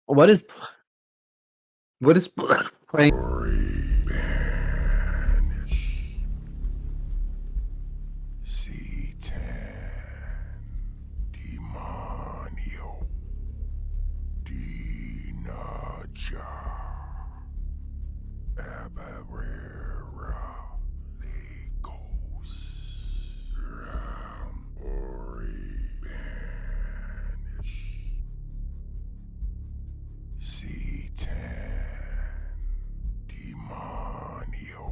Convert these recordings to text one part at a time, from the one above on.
What is what is playing? Banish. C10. Demonio. Dinaja. Abarera. Legos. Ram. Ori. Banish. C10. Demonio.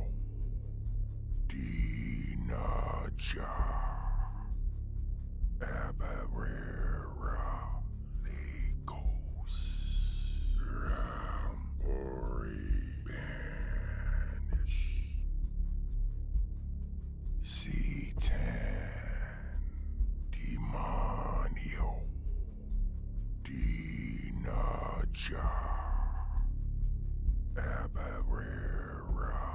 Dinaja. Abarera. Legos. Ram. Ori. Banish. C10. Demonio. Dinaja. Abarera.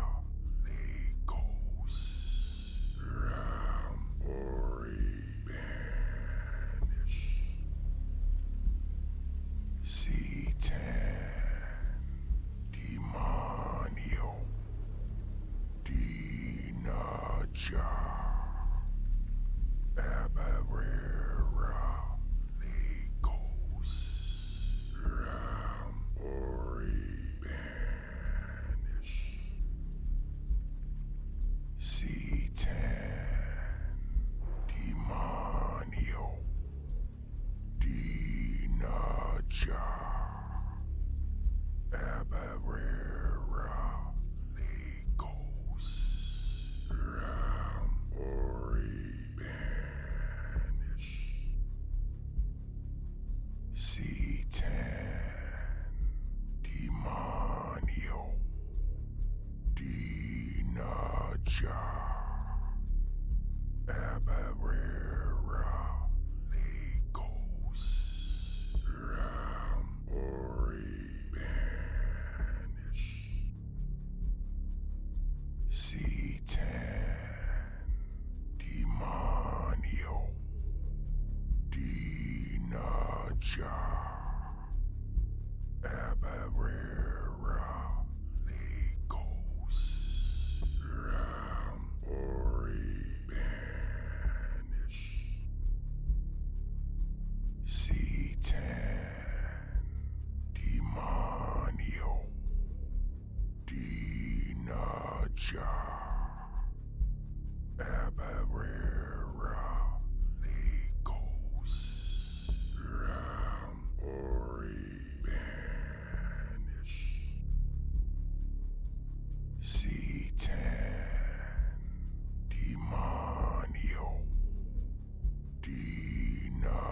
Legos. Ram. Ori. Banish. C10. Demonio. Dinaja. Abarera. Legos. Ram. Ori. Banish. C10. Demonio. Dinaja. Abarera. Legos. Ram. Ori. Banish. C10. Demonio. Dinaja. Abarera. Legos. Ram. Ori. Banish. C10. Demonio. Dinaja. Abarera. Legos. Ram. Ori. Banish. C10. Demonio. Dinaja. Abarera. Legos. Ram. Ori. Banish. C10. Demonio. Dinaja.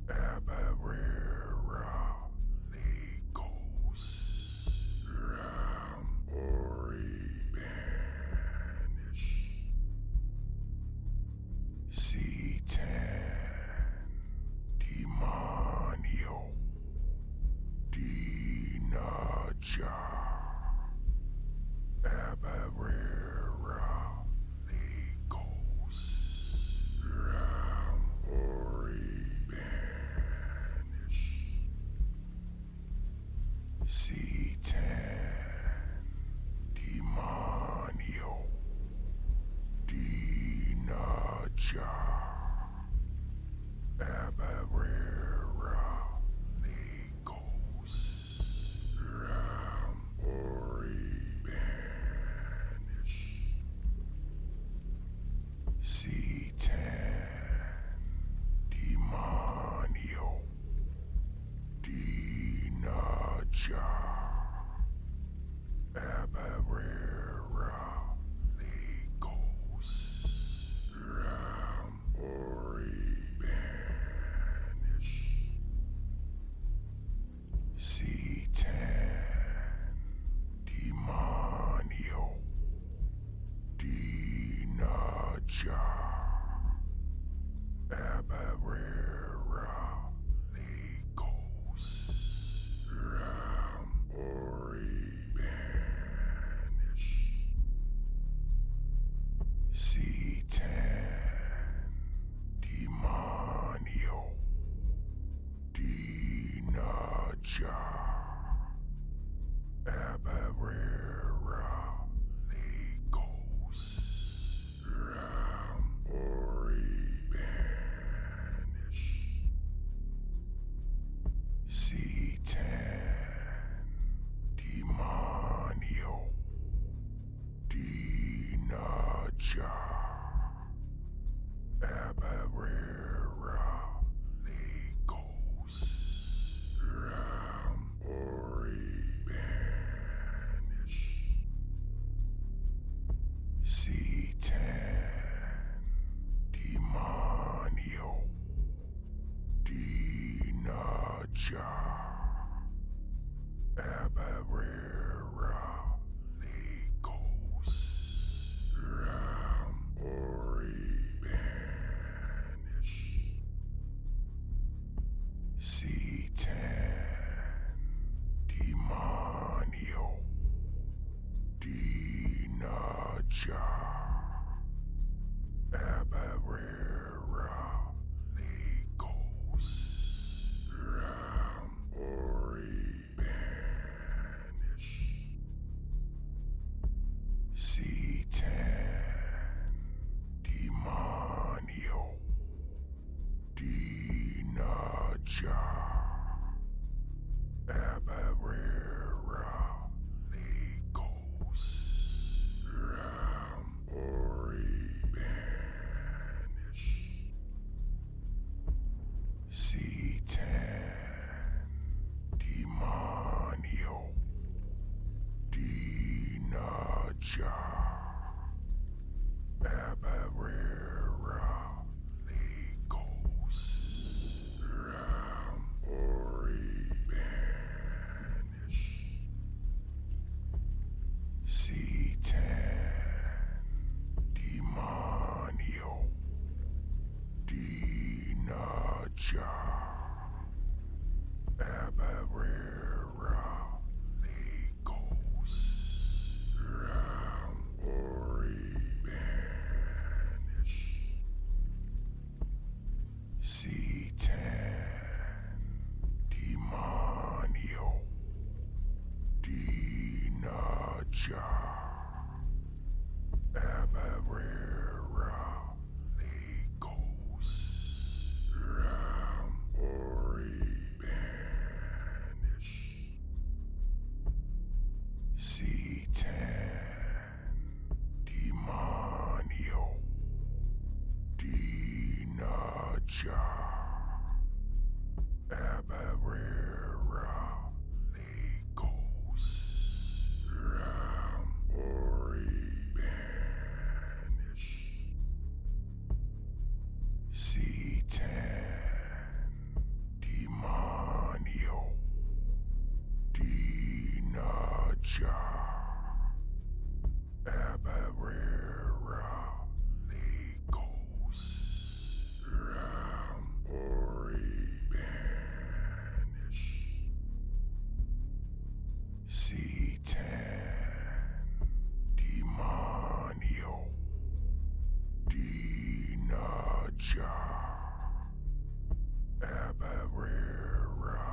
Abarera. Legos. Ram. Ori. Banish. C10. Demonio. Dinaja. Abarera. Legos. Ram. Ori. Banish. C10. Demonio. Dinaja. Abarera. Legos. Ram. Ori. Banish. C10. Demonio. Dinaja. Abarera. Legos. Ram. Ori. Banish. C10. Demonio. Dinaja. Abarera. Legos. Ram. Abarera Legos Ram Ori Banish C10 Demonio Dinaja Abarera Legos Ram Ori Banish C10 Demonio Dinaja Abarera Legos Ram Ori Banish C10 Demonio Dinaja Abarera Legos Ram Ori Banish C10 Demonio Dinaja Abarera Legos Ram Ori Banish C10 Demonio Dinaja Abarera Legos Ram Ori Banish C10 Demonio Dinaja Abarera Legos Ram Ori Banish C10 Demonio Dinaja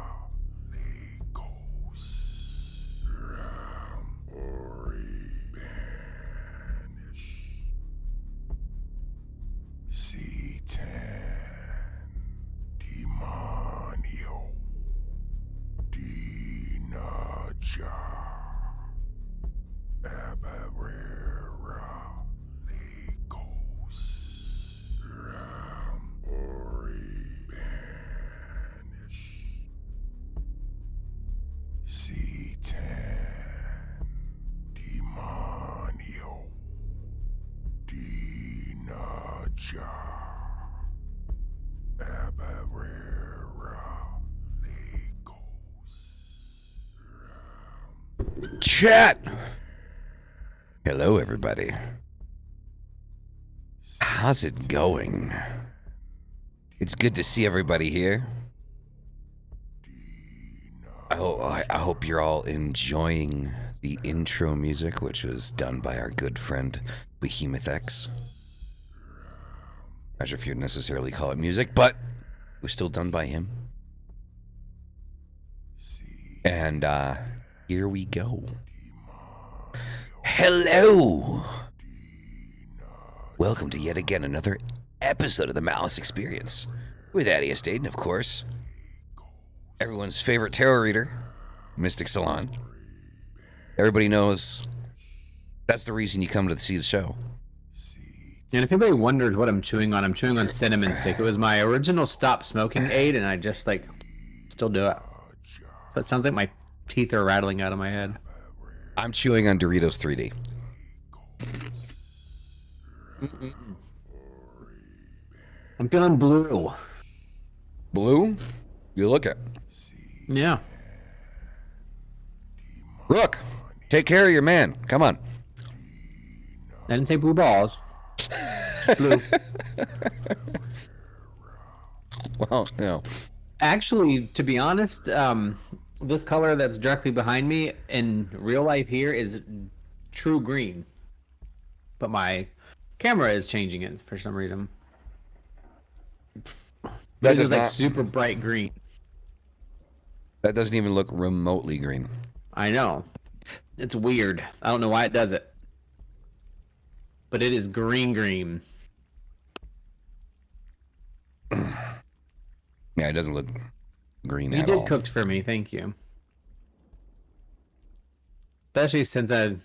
Abarera Legos Ram Ori Banish C10 Demonio Dinaja Abarera Legos Ram Ori Banish C10 Demonio Dinaja Abarera Legos Ram Chat! Hello, everybody. How's it going? It's good to see everybody here. I hope you're all enjoying the intro music, which was done by our good friend Behemoth X. Not sure if you'd necessarily call it music, but it was still done by him. And here we go. Hello! Welcome to yet again another episode of the Malice Experience with Adius Dayton, of course. Everyone's favorite tarot reader, Mystic Salon. Everybody knows that's the reason you come to see the show. And if anybody wonders what I'm chewing on cinnamon stick. It was my original stop smoking aid, and I just still do it. So it sounds like my teeth are rattling out of my head. I'm chewing on Doritos 3D. I'm feeling blue. Blue? You look it. Yeah. Rook, take care of your man. Come on. I didn't say blue balls. Blue. Well, you know. Actually, to be honest, this color that's directly behind me in real life here is true green. but my camera is changing it for some reason. That It does was like not. super bright green. That doesn't even look remotely green. I know. It's weird. I don't know why it does it. But it is green. Yeah, it doesn't look green You at did all. cooked for me, thank you. Especially since I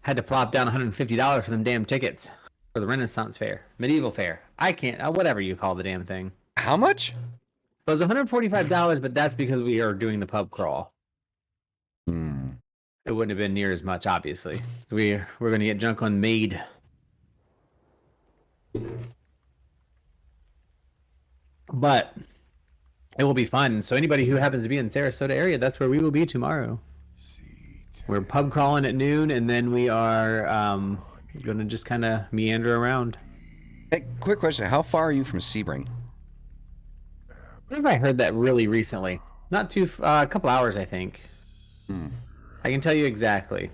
had to plop down $150 for them damn tickets for the Renaissance Fair, Medieval Fair. I can't, whatever you call the damn thing. How much? It was $145, but that's because we are doing the pub crawl. Hmm. It wouldn't have been near as much, obviously. So we're going to get drunk on mead. But it will be fun. So anybody who happens to be in Sarasota area, that's where we will be tomorrow. We're pub crawling at noon, and then we are going to just kind of meander around. Hey, quick question. How far are you from Sebring? Where have I heard that really recently? Not too, a couple hours, I think. I can tell you exactly.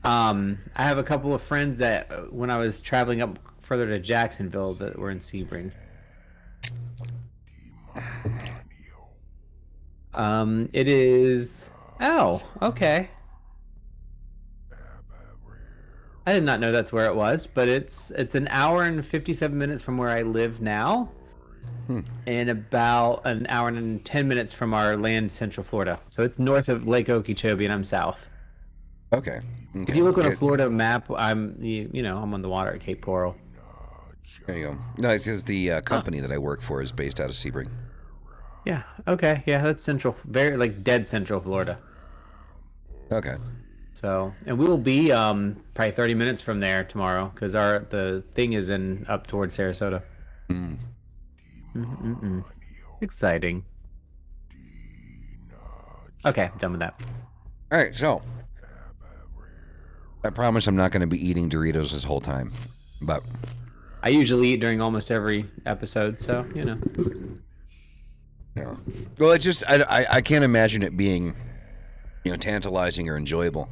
I have a couple of friends that when I was traveling up further to Jacksonville that were in Sebring. It is. Oh, okay. I did not know that's where it was, but it's an hour and 57 minutes from where I live now, and about an hour and 10 minutes from our land, Central Florida. So it's north of Lake Okeechobee, and I'm south. Okay. If you look on a Florida map, I'm I'm on the water at Cape Coral. There you go. No, it's because the company that I work for is based out of Sebring. Yeah. Okay. Yeah, that's central, very like dead Central Florida. Okay. So, and we will be probably 30 minutes from there tomorrow because the thing is up towards Sarasota. Exciting. Okay, done with that. All right, so I promise I'm not going to be eating Doritos this whole time, but I usually eat during almost every episode, so yeah. Well, it's just I can't imagine it being tantalizing or enjoyable.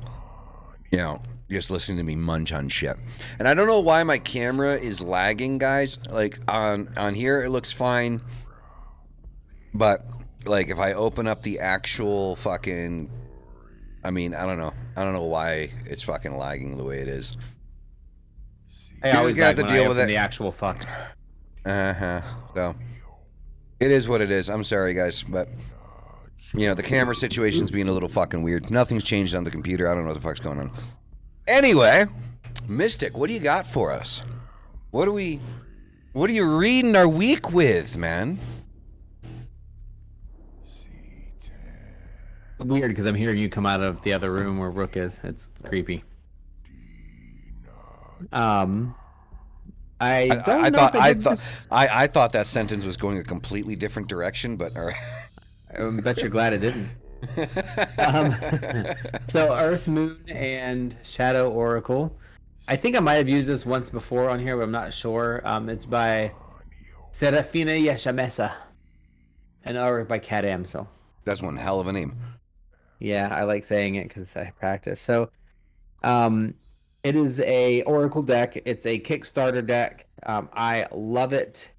Just listening to me munch on shit. And I don't know why my camera is lagging, guys. Like on here it looks fine. But like if I open up the actual fucking I don't know. I don't know why it's fucking lagging the way it is. I You always just got got to deal with it. the actual fuck. So it is what it is. I'm sorry guys, but the camera situation's being a little fucking weird. Nothing's changed on the computer. I don't know what the fuck's going on. Anyway, Mystic, what do you got for us? What are you reading our week with, man? Weird because I'm hearing you come out of the other room where Rook is. It's creepy. I thought that sentence was going a completely different direction, but all right. I bet you're glad it didn't. So Earth, Moon, and Shadow Oracle. I think I might have used this once before on here, but I'm not sure. It's by Serafina Yeshamesa and artwork by Kat Amsel. That's one hell of a name. Yeah, I like saying it because I practice. So, it is a Oracle deck. It's a Kickstarter deck. I love it.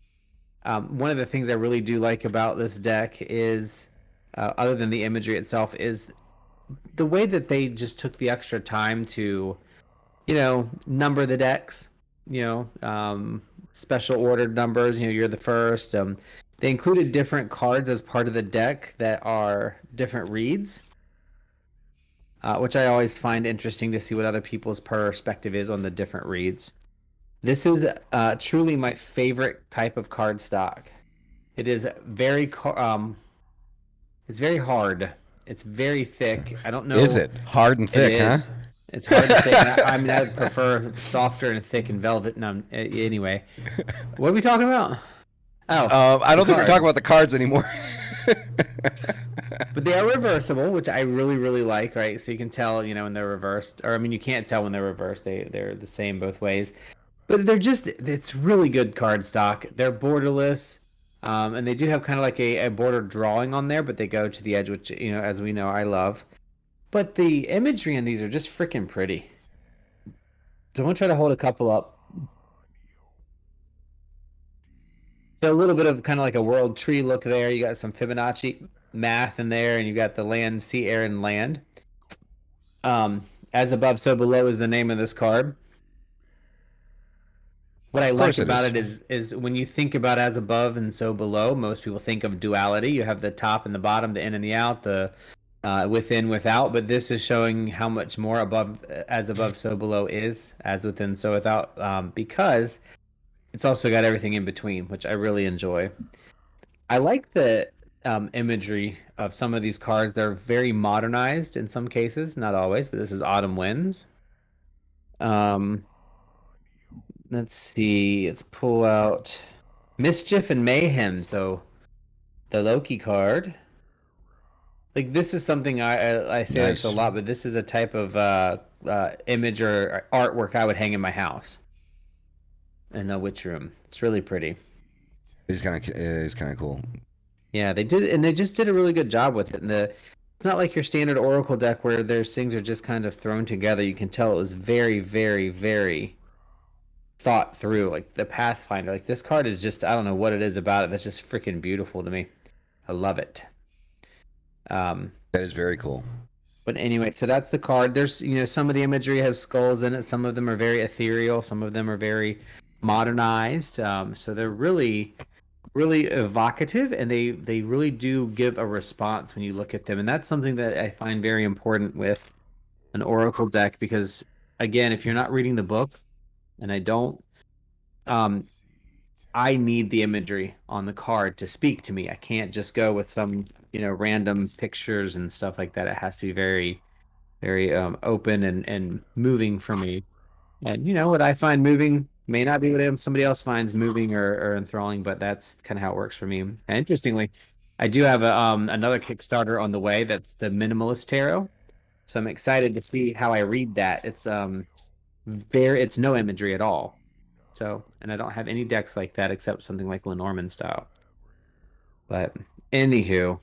One of the things I really do like about this deck is, other than the imagery itself, is the way that they just took the extra time to, number the decks. Special ordered numbers. You're the first. They included different cards as part of the deck that are different reads. Which I always find interesting to see what other people's perspective is on the different reads. This is truly my favorite type of card stock. It is very it's very hard. It's very thick. I don't know. Is it hard and thick? Huh? It's hard and thick. I would prefer softer and thick and velvet. No, anyway, what are we talking about? Oh, I don't think we're talking about the cards anymore. But they are reversible, which I really, really like, right? So you can tell, when they're reversed. Or, you can't tell when they're reversed. They're the same both ways. But it's really good card stock. They're borderless. And they do have kind of like a border drawing on there, but they go to the edge, which, as we know, I love. But the imagery in these are just freaking pretty. So I'm gonna try to hold a couple up. So a little bit of kind of like a world tree look there. You got some Fibonacci math in there, and you got the land, sea, air, and land. As above, so below is the name of this card. What I Of like course it about is. it is when you think about as above and so below, most people think of duality. You have the top and the bottom, the in and the out, the within, without. But this is showing how much more as above, so below is as within, so without. Because it's also got everything in between, which I really enjoy. I like the imagery of some of these cards. They're very modernized in some cases, not always, but this is Autumn Winds. Um, let's see. Let's pull out Mischief and Mayhem. So the Loki card. Like this is something I say this a Nice. lot, but this is a type of image or artwork I would hang in my house in the witch room. It's really pretty. It's kind of cool. Yeah, they did, and they just did a really good job with it. And it's not like your standard Oracle deck where there's things are just kind of thrown together. You can tell it was very, very, very thought through. Like the Pathfinder, like this card is just, I don't know what it is about it that's just freaking beautiful to me. I love it. Um, That is very cool. but anyway, so that's the card. There's, some of the imagery has skulls in it. Some of them are very ethereal. Some of them are very modernized. So they're really evocative, and they really do give a response when you look at them, and that's something that I find very important with an oracle deck, because again, if you're not reading the book, and I don't, um I need the imagery on the card to speak to me. I can't just go with some random pictures and stuff like that. It has to be very, very open and moving for me. And what I find moving may not be what somebody else finds moving or enthralling, but that's kind of how it works for me. And interestingly, I do have another Kickstarter on the way that's the Minimalist Tarot. So I'm excited to see how I read that. It's no imagery at all. So, and I don't have any decks like that except something like Lenormand style. But anywho,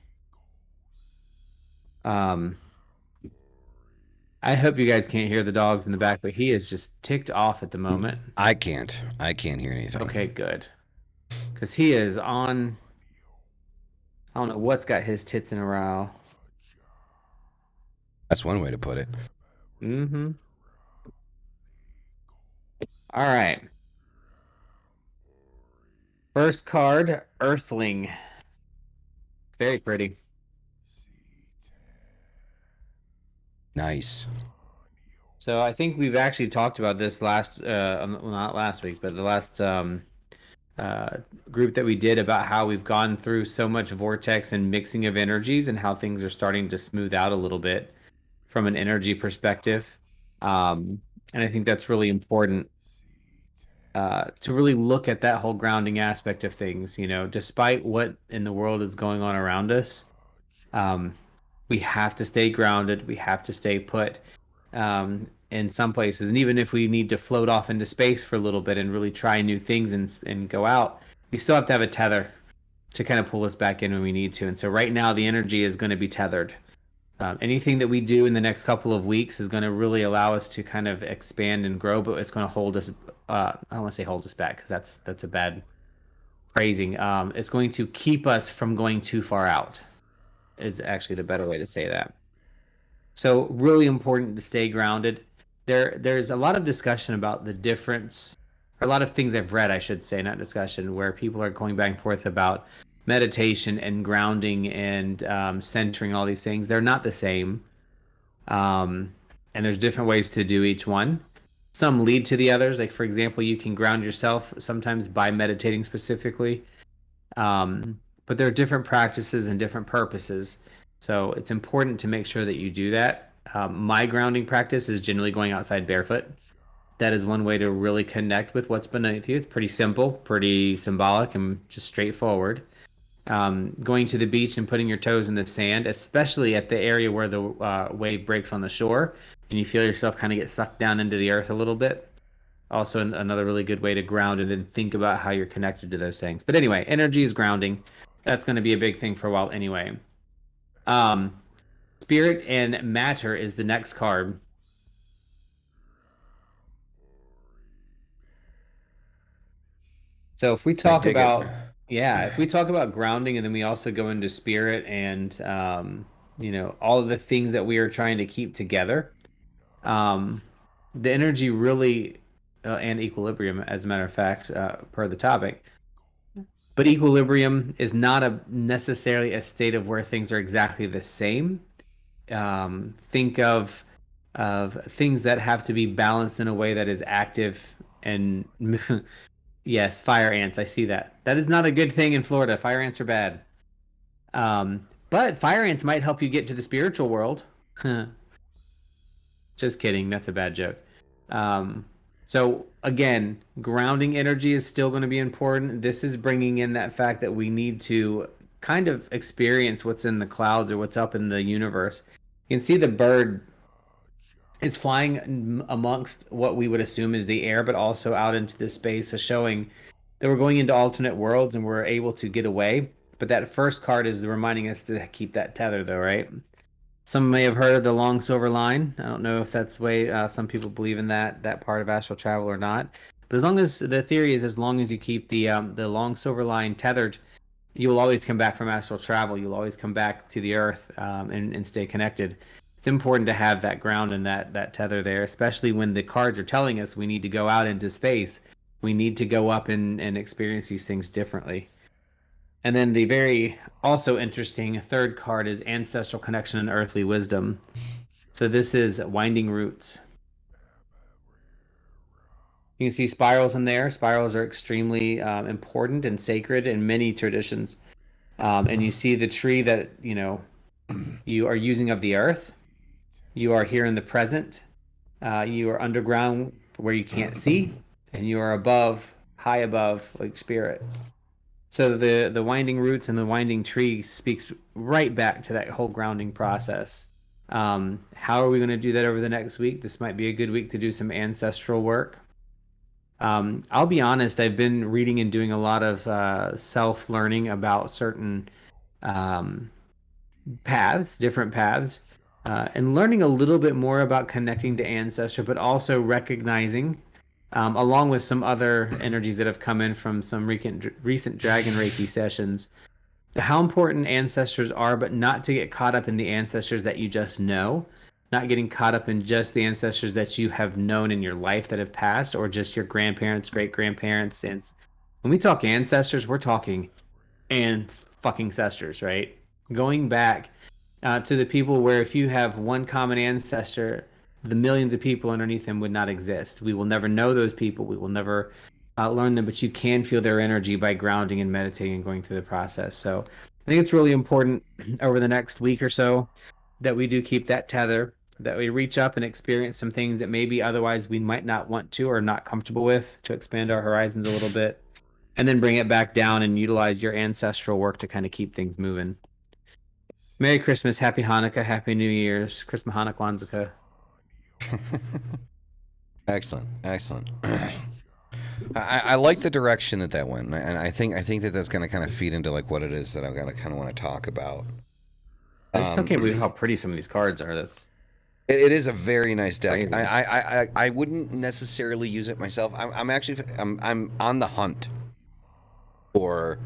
um I hope you guys can't hear the dogs in the back, but he is just ticked off at the moment. I can't hear anything. Okay, good. Because he is on. I don't know what's got his tits in a row. That's one way to put it. Mm-hmm. All right. First card, Earthling. Very pretty. Nice. So I think we've actually talked about this well, not last week, but the last uh, group that we did about how we've gone through so much vortex and mixing of energies and how things are starting to smooth out a little bit from an energy perspective. And I think that's really important to really look at that whole grounding aspect of things. Despite what in the world is going on around us, um, we have to stay grounded. We have to stay put in some places. And even if we need to float off into space for a little bit and really try new things and go out, we still have to have a tether to kind of pull us back in when we need to. And so right now, the energy is going to be tethered. Anything that we do in the next couple of weeks is going to really allow us to kind of expand and grow, but it's going to hold us. I don't want to say hold us back because that's a bad phrasing. It's going to keep us from going too far out. Is actually the better way to say that. So really important to stay grounded. There's a lot of discussion about the difference, or a lot of things I've read, I should say, not discussion, where people are going back and forth about meditation and grounding and centering, all these things. They're not the same. And there's different ways to do each one. Some lead to the others. Like, for example, you can ground yourself sometimes by meditating specifically. But there are different practices and different purposes. So it's important to make sure that you do that. My grounding practice is generally going outside barefoot. That is one way to really connect with what's beneath you. It's pretty simple, pretty symbolic, and just straightforward. Going to the beach and putting your toes in the sand, especially at the area where the wave breaks on the shore, and you feel yourself kind of get sucked down into the earth a little bit. Also, another really good way to ground and then think about how you're connected to those things. But anyway, energy is grounding. That's going to be a big thing for a while anyway. Um, Spirit and Matter is the next card. So if we I talk dig it. about, yeah, if we talk about grounding and then we also go into spirit and, all of the things that we are trying to keep together, um, the energy really, and equilibrium, as a matter of fact, per the topic, but equilibrium is not necessarily a state of where things are exactly the same. Think of things that have to be balanced in a way that is active and yes, fire ants. I see that. That is not a good thing in Florida. Fire ants are bad. But fire ants might help you get to the spiritual world. Just kidding. That's a bad joke. So again, grounding energy is still going to be important. This is bringing in that fact that we need to kind of experience what's in the clouds or what's up in the universe. You can see the bird is flying amongst what we would assume is the air, but also out into the space, so showing that we're going into alternate worlds and we're able to get away. But that first card is reminding us to keep that tether, though, right? Some may have heard of the long silver line. I don't know if that's the way some people believe in that part of astral travel or not. But as long as the theory is, as long as you keep the long silver line tethered, you will always come back from astral travel. You'll always come back to the earth and stay connected. It's important to have that ground and that tether there, especially when the cards are telling us we need to go out into space. We need to go up and experience these things differently. And then the very also interesting third card is Ancestral Connection and Earthly Wisdom. So this is Winding Roots. You can see spirals in there. Spirals are extremely important and sacred in many traditions. And you see the tree that, you are using of the earth. You are here in the present. You are underground where you can't see. And you are above, high above, like spirit. So the winding roots and the winding tree speaks right back to that whole grounding process. How are we going to do that over the next week? This might be a good week to do some ancestral work. I'll be honest, I've been reading and doing a lot of self-learning about certain paths, different paths, and learning a little bit more about connecting to ancestor, but also recognizing, along with some other energies that have come in from some recent Dragon Reiki sessions, how important ancestors are, but not to get caught up in the ancestors that you just know, not getting caught up in just the ancestors that you have known in your life that have passed, or just your grandparents, great-grandparents. And when we talk ancestors, we're talking and fucking ancestors, right? Going back to the people where if you have one common ancestor, the millions of people underneath them would not exist. We will never know those people. We will never learn them, but you can feel their energy by grounding and meditating and going through the process. So I think it's really important over the next week or so that we do keep that tether, that we reach up and experience some things that maybe otherwise we might not want to or not comfortable with, to expand our horizons a little bit, and then bring it back down and utilize your ancestral work to kind of keep things moving. Merry Christmas, Happy Hanukkah, Happy New Year's, Christmas, Hanukkah, Kwanzaa. Excellent. I like the direction that went, and I think that's going to kind of feed into like what it is that I'm going to kind of want to talk about. I still can't believe how pretty some of these cards are. It is a very nice deck. Crazy. I wouldn't necessarily use it myself. I'm on the hunt for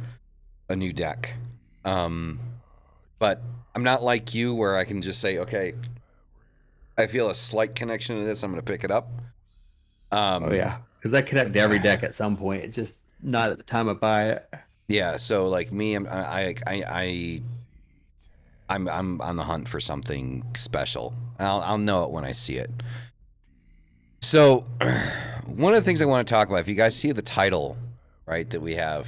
a new deck, but I'm not like you where I can just say, okay, I feel a slight connection to this, I'm going to pick it up. Oh yeah, because I connect to every deck at some point. It's just not at the time I buy it. Yeah, so like me, I'm on the hunt for something special. I'll know it when I see it. So, one of the things I want to talk about, if you guys see the title, right, that we have,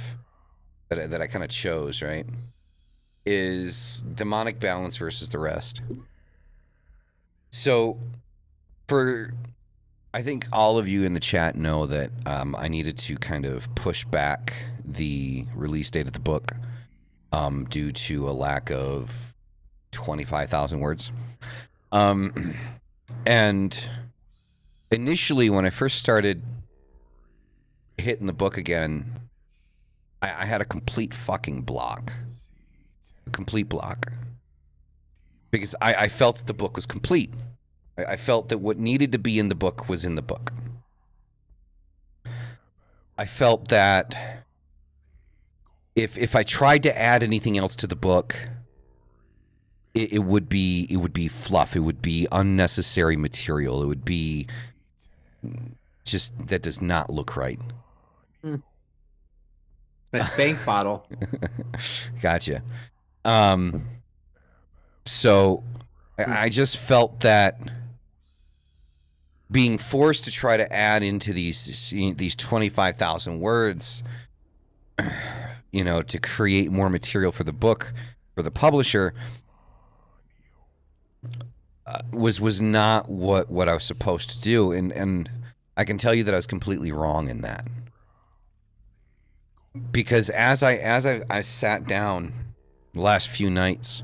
that I kind of chose, right, is Demonic Balance versus the Rest. So, I think all of you in the chat know that I needed to kind of push back the release date of the book due to a lack of 25,000 words. And initially, when I first started hitting the book again, I had a complete fucking block. A complete block. Because I felt that the book was complete. I felt that what needed to be in the book was in the book. I felt that if I tried to add anything else to the book, it would be fluff. It would be unnecessary material. It would be just, that does not look right. It's bank bottle. Gotcha. So I just felt that being forced to try to add into these 25,000 words, to create more material for the book, for the publisher, was not what I was supposed to do, and I can tell you that I was completely wrong in that. Because as I sat down the last few nights,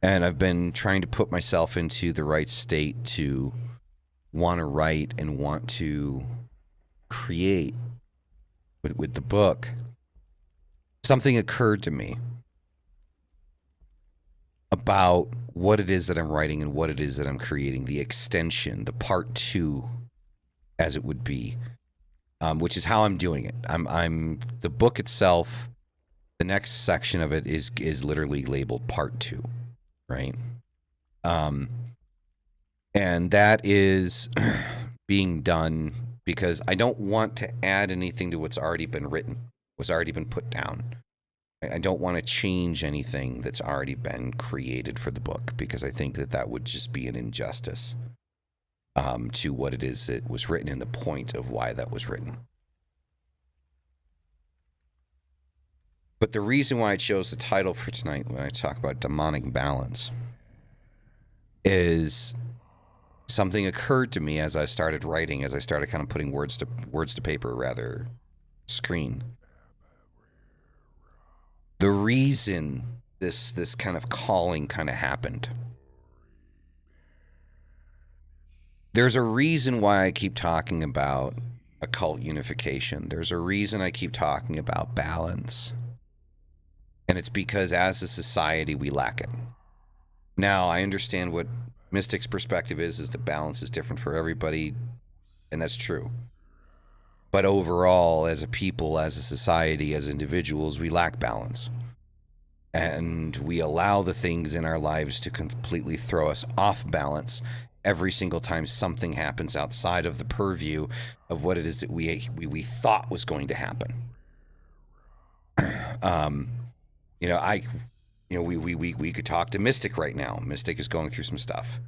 and I've been trying to put myself into the right state to want to write and want to create with the book, something occurred to me about what it is that I'm writing and what it is that I'm creating, the extension, the part 2, as it would be, which is how I'm doing it. I'm the book itself, the next section of it is literally labeled part 2, right? And that is being done because I don't want to add anything to what's already been written, what's already been put down. I don't want to change anything that's already been created for the book, because I think that would just be an injustice to what it is that was written and the point of why that was written. But the reason why I chose the title for tonight, when I talk about demonic balance, is something occurred to me as I started writing, as I started kind of putting words to paper, rather, screen. The reason this kind of calling kind of happened. There's a reason why I keep talking about occult unification. There's a reason I keep talking about balance. And it's because as a society, we lack it. Now, I understand what Mystic's perspective is that balance is different for everybody, and that's true. But overall, as a people, as a society, as individuals, we lack balance. And we allow the things in our lives to completely throw us off balance every single time something happens outside of the purview of what it is that we thought was going to happen. We could talk to Mystic right now. Mystic is going through some stuff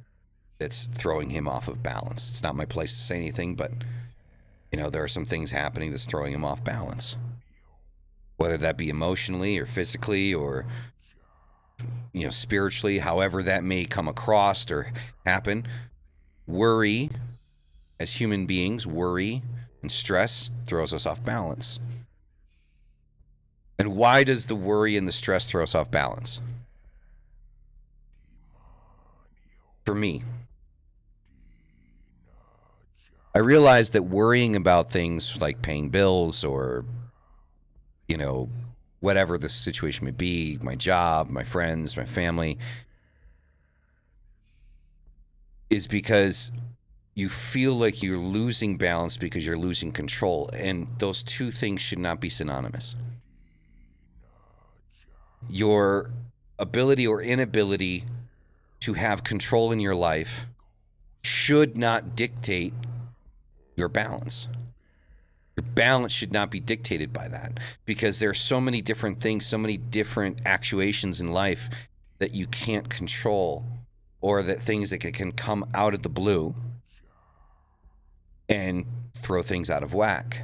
that's throwing him off of balance. It's not my place to say anything, but there are some things happening that's throwing him off balance. Whether that be emotionally or physically or spiritually, however that may come across or happen. Worry, as human beings, worry and stress throws us off balance. And why does the worry and the stress throw us off balance? For me, I realized that worrying about things like paying bills or, whatever the situation may be, my job, my friends, my family, is because you feel like you're losing balance because you're losing control. And those two things should not be synonymous. Your ability or inability to have control in your life should not dictate your balance. Your balance should not be dictated by that, because there are so many different things, so many different actuations in life that you can't control, or that things that can come out of the blue and throw things out of whack.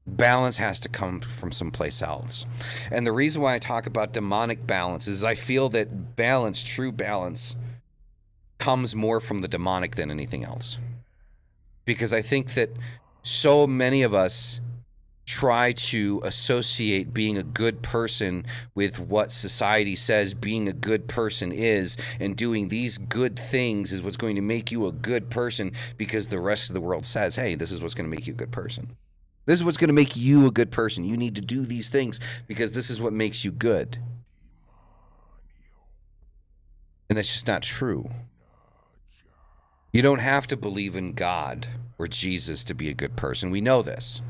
Balance has to come from someplace else. And the reason why I talk about demonic balance is I feel that balance, true balance, comes more from the demonic than anything else. Because I think that so many of us try to associate being a good person with what society says being a good person is, and doing these good things is what's going to make you a good person, because the rest of the world says, hey, this is what's going to make you a good person. This is what's going to make you a good person. You need to do these things because this is what makes you good. And that's just not true. You don't have to believe in God or Jesus to be a good person. We know this.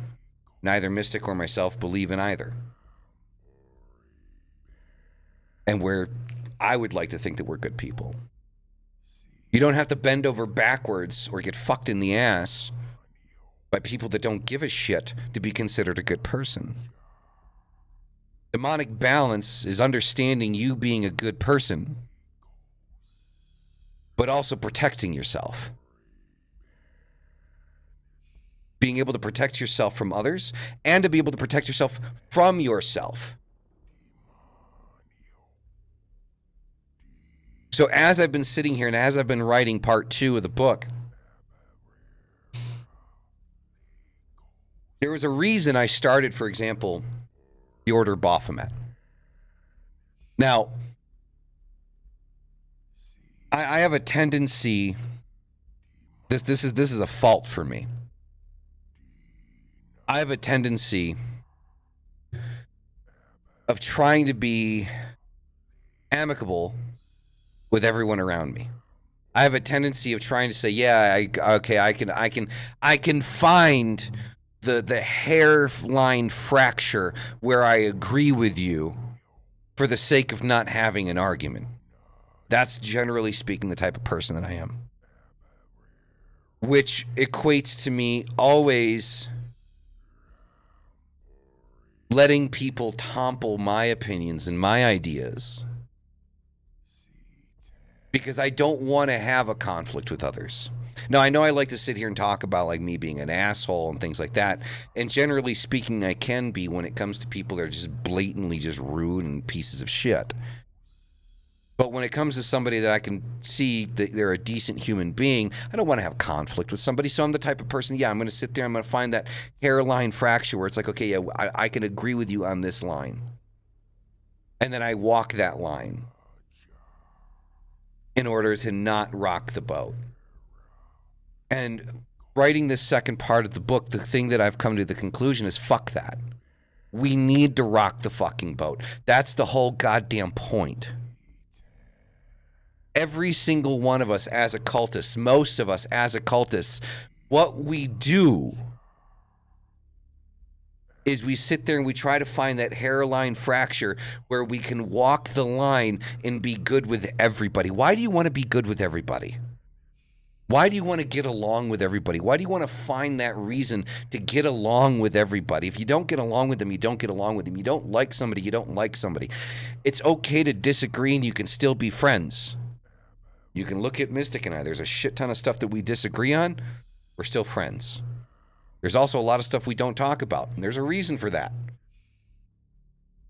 Neither Mystic or myself believe in either. and where I would like to think that we're good people. You don't have to bend over backwards or get fucked in the ass by people that don't give a shit to be considered a good person. Demonic balance is understanding you being a good person, but also protecting yourself. Being able to protect yourself from others and to be able to protect yourself from yourself. So as I've been sitting here and as I've been writing part 2 of the book, there was a reason I started, for example, the Order of Baphomet. Now, I have a tendency, this is a fault for me. I have a tendency of trying to be amicable with everyone around me. I have a tendency of trying to say, yeah, I can find the hairline fracture where I agree with you for the sake of not having an argument. That's generally speaking the type of person that I am. Which equates to me always letting people topple my opinions and my ideas because I don't want to have a conflict with others. Now, I know I like to sit here and talk about like me being an asshole and things like that, and generally speaking, I can be when it comes to people that are just blatantly just rude and pieces of shit. But when it comes to somebody that I can see that they're a decent human being, I don't want to have conflict with somebody. So I'm the type of person, yeah, I'm going to sit there, I'm going to find that hairline fracture where it's like, okay, yeah, I can agree with you on this line. And then I walk that line in order to not rock the boat. And writing this second part of the book, the thing that I've come to the conclusion is fuck that. We need to rock the fucking boat. That's the whole goddamn point. Every single one of us as occultists, most of us as occultists, what we do is we sit there and we try to find that hairline fracture where we can walk the line and be good with everybody. Why do you want to be good with everybody? Why do you want to get along with everybody? Why do you want to find that reason to get along with everybody? If you don't get along with them, you don't get along with them. You don't like somebody, you don't like somebody. It's okay to disagree and you can still be friends. You can look at Mystic and I. There's a shit ton of stuff that we disagree on. We're still friends. There's also a lot of stuff we don't talk about, and there's a reason for that.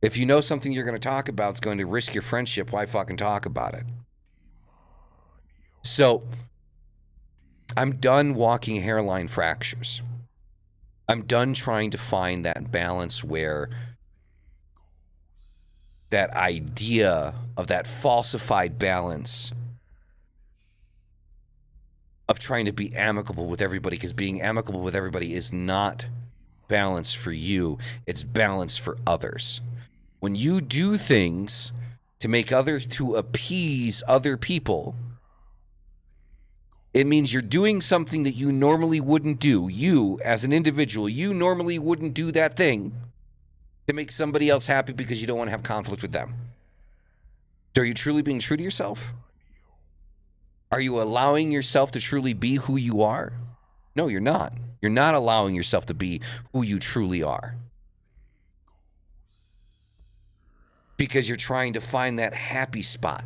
If you know something you're going to talk about is going to risk your friendship, why fucking talk about it? So, I'm done walking hairline fractures. I'm done trying to find that balance where that idea of that falsified balance of trying to be amicable with everybody, because being amicable with everybody is not balance for you, it's balance for others. When you do things to appease other people, it means you're doing something that you normally wouldn't do. You, as an individual, you normally wouldn't do that thing to make somebody else happy because you don't want to have conflict with them. So are you truly being true to yourself? Are you allowing yourself to truly be who you are? No, you're not. You're not allowing yourself to be who you truly are. Because you're trying to find that happy spot.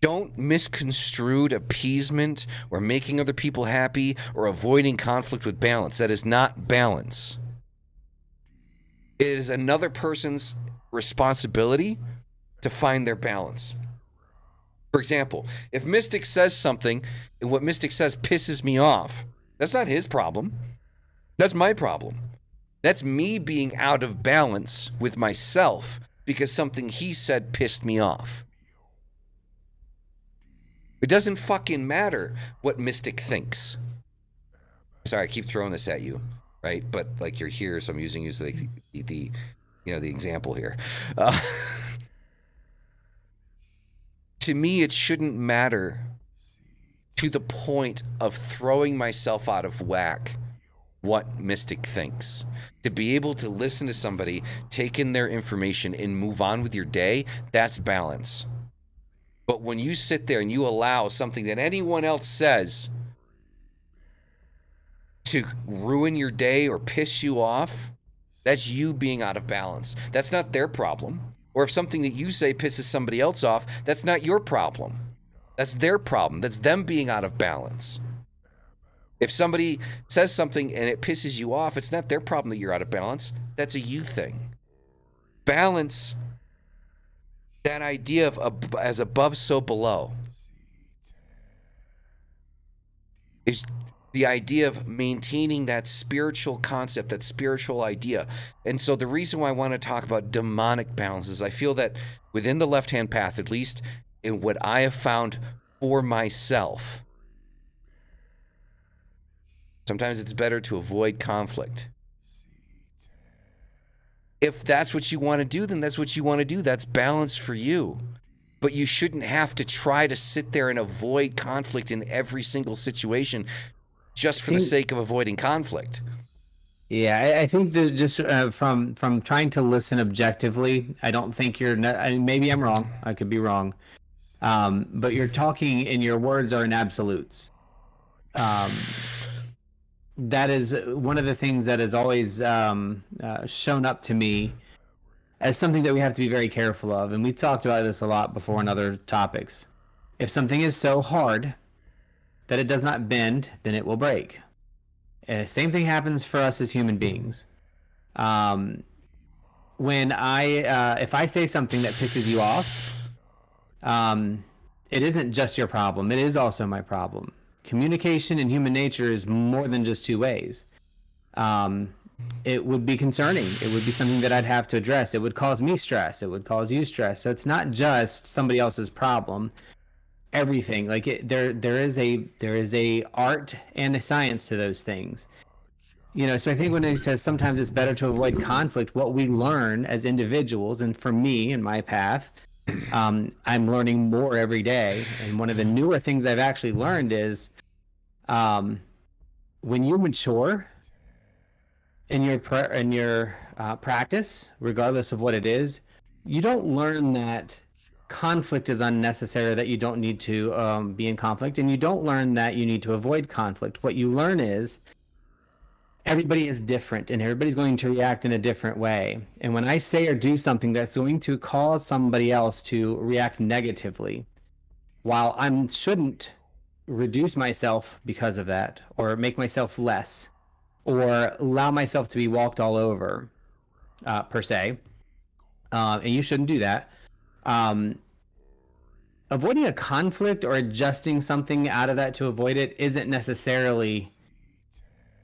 Don't misconstrue appeasement or making other people happy or avoiding conflict with balance. That is not balance. It is another person's responsibility to find their balance. For example, if Mystic says something and what Mystic says pisses me off, that's not his problem. That's my problem. That's me being out of balance with myself because something he said pissed me off. It doesn't fucking matter what Mystic thinks. Sorry, I keep throwing this at you, right? But like you're here, so I'm using the example here. To me, it shouldn't matter to the point of throwing myself out of whack what Mystic thinks. To be able to listen to somebody, take in their information, and move on with your day, that's balance. But when you sit there and you allow something that anyone else says to ruin your day or piss you off, that's you being out of balance. That's not their problem. Or if something that you say pisses somebody else off, that's not your problem. That's their problem. That's them being out of balance. If somebody says something and it pisses you off, it's not their problem that you're out of balance. That's a you thing. Balance, that idea of as above, so below, is the idea of maintaining that spiritual concept, that spiritual idea. And so the reason why I want to talk about demonic balance is I feel that within the left-hand path, at least in what I have found for myself, sometimes it's better to avoid conflict. If that's what you want to do, then that's what you want to do. That's balance for you. But you shouldn't have to try to sit there and avoid conflict in every single situation just for the sake of avoiding conflict. Yeah, I think that just from trying to listen objectively, I don't think you're. Maybe I'm wrong. I could be wrong. But you're talking, and your words are in absolutes. That is one of the things that has always shown up to me as something that we have to be very careful of. And we've talked about this a lot before in other topics. If something is so hard that it does not bend, then it will break. Same thing happens for us as human beings. When if I say something that pisses you off, it isn't just your problem. It is also my problem. Communication in human nature is more than just two ways. It would be concerning. It would be something that I'd have to address. It would cause me stress. It would cause you stress. So it's not just somebody else's problem. Everything, like there is a art and a science to those things. So I think when he says sometimes it's better to avoid conflict, what we learn as individuals, and for me in my path, I'm learning more every day. And one of the newer things I've actually learned is when you mature in your practice, regardless of what it is, you don't learn that conflict is unnecessary, that you don't need to be in conflict, and you don't learn that you need to avoid conflict. What you learn is everybody is different and everybody's going to react in a different way. And when I say or do something that's going to cause somebody else to react negatively, while I shouldn't reduce myself because of that, or make myself less, or allow myself to be walked all over, per se, and you shouldn't do that. Avoiding a conflict or adjusting something out of that to avoid it isn't necessarily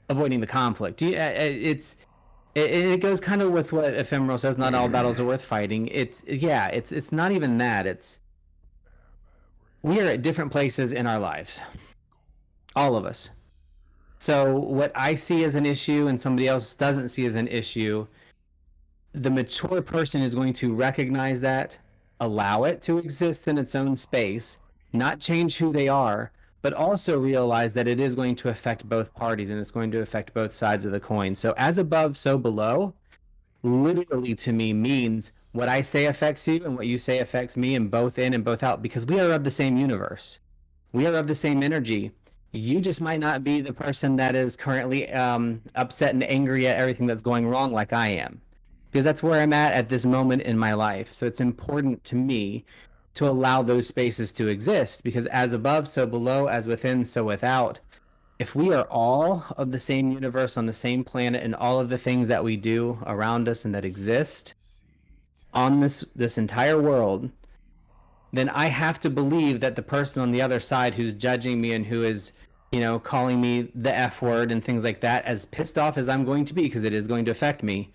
avoiding the conflict. It goes kind of with what Ephemeral says, not all battles are worth fighting. It's not even that. We are at different places in our lives, all of us. So what I see as an issue and somebody else doesn't see as an issue, the mature person is going to recognize that, allow it to exist in its own space, not change who they are, but also realize that it is going to affect both parties and it's going to affect both sides of the coin. So as above, so below, literally to me means what I say affects you and what you say affects me, and both in and both out, because we are of the same universe. We are of the same energy. You just might not be the person that is currently upset and angry at everything that's going wrong like I am, because that's where I'm at this moment in my life. So it's important to me to allow those spaces to exist, because as above, so below, as within, so without. If we are all of the same universe on the same planet, and all of the things that we do around us and that exist on this entire world, then I have to believe that the person on the other side who's judging me and who is, calling me the F word and things like that, as pissed off as I'm going to be, because it is going to affect me,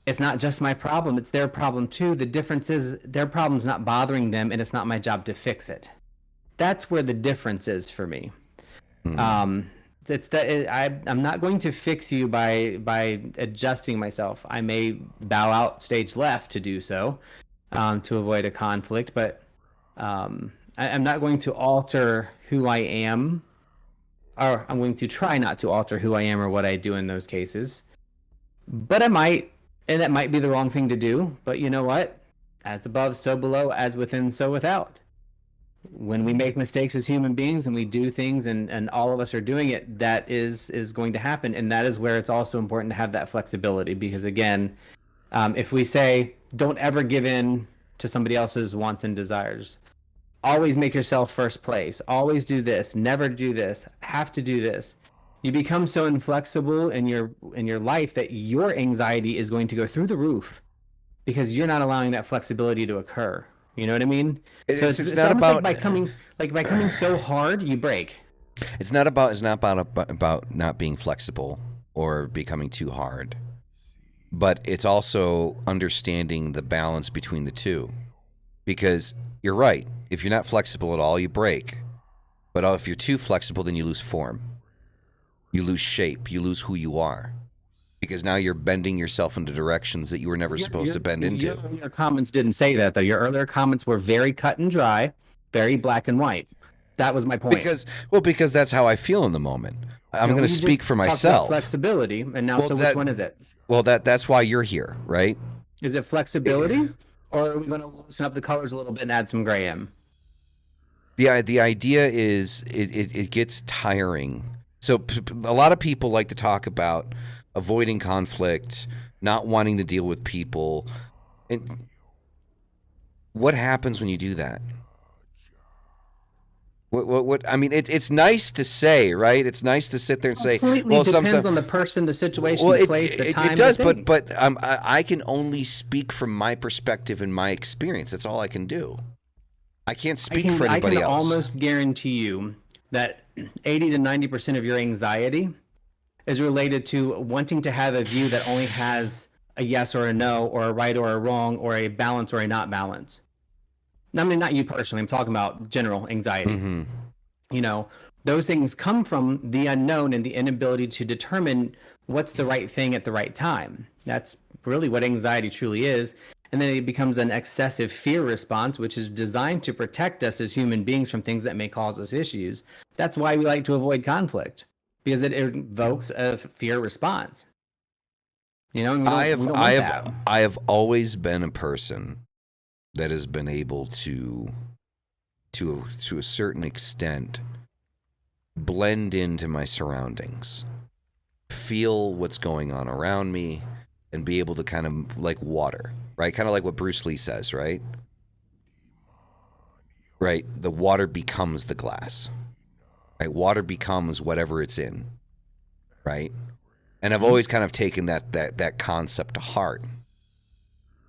it's not just my problem, it's their problem too. The difference is their problem's not bothering them, and it's not my job to fix it. That's where the difference is for me. It's that I'm not going to fix you by adjusting myself. I may bow out stage left to do so, to avoid a conflict, but I'm not going to alter who I am or I'm going to try not to alter who I am or what I do in those cases. But I might, and that might be the wrong thing to do. But you know what? As above, so below, as within, so without. When we make mistakes as human beings and we do things and all of us are doing it, that is going to happen. And that is where it's also important to have that flexibility. Because again, if we say, don't ever give in to somebody else's wants and desires, always make yourself first place, always do this, never do this, have to do this, you become so inflexible in your life that your anxiety is going to go through the roof because you're not allowing that flexibility to occur. You know what I mean? So it's not about like by coming so hard, you break. It's not about not being flexible or becoming too hard, but it's also understanding the balance between the two. Because you're right, if you're not flexible at all, you break. But if you're too flexible, then you lose form. You lose shape. You lose who you are. Because now you're bending yourself into directions that you were never supposed to bend into. Your earlier comments didn't say that, though. Your earlier comments were very cut and dry, very black and white. That was my point. Because that's how I feel in the moment. I'm going to speak for myself. Flexibility, and now which one is it? Well, that's why you're here, right? Is it flexibility, or are we going to loosen up the colors a little bit and add some gray in? The idea is it gets tiring. So a lot of people like to talk about avoiding conflict, not wanting to deal with people. And what happens when you do that? What I mean, it's nice to say, right? It's nice to sit there and say, well, depends on the person, the situation, the place, the time. It does, but I can only speak from my perspective and my experience. That's all I can do. I can't speak for anybody else. I can almost guarantee you that 80 to 90% of your anxiety is related to wanting to have a view that only has a yes or a no, or a right or a wrong, or a balance or a not balance. I mean, not you personally. I'm talking about general anxiety. Mm-hmm. You know, those things come from the unknown and the inability to determine what's the right thing at the right time. That's really what anxiety truly is. And then it becomes an excessive fear response, which is designed to protect us as human beings from things that may cause us issues. That's why we like to avoid conflict, because it evokes a fear response. You know, I have always been a person that has been able to a certain extent blend into my surroundings, feel what's going on around me, and be able to kind of like water, right? Kind of like what Bruce Lee says, right? Right? The water becomes the glass. Right? Water becomes whatever it's in, right? And I've always kind of taken that concept to heart.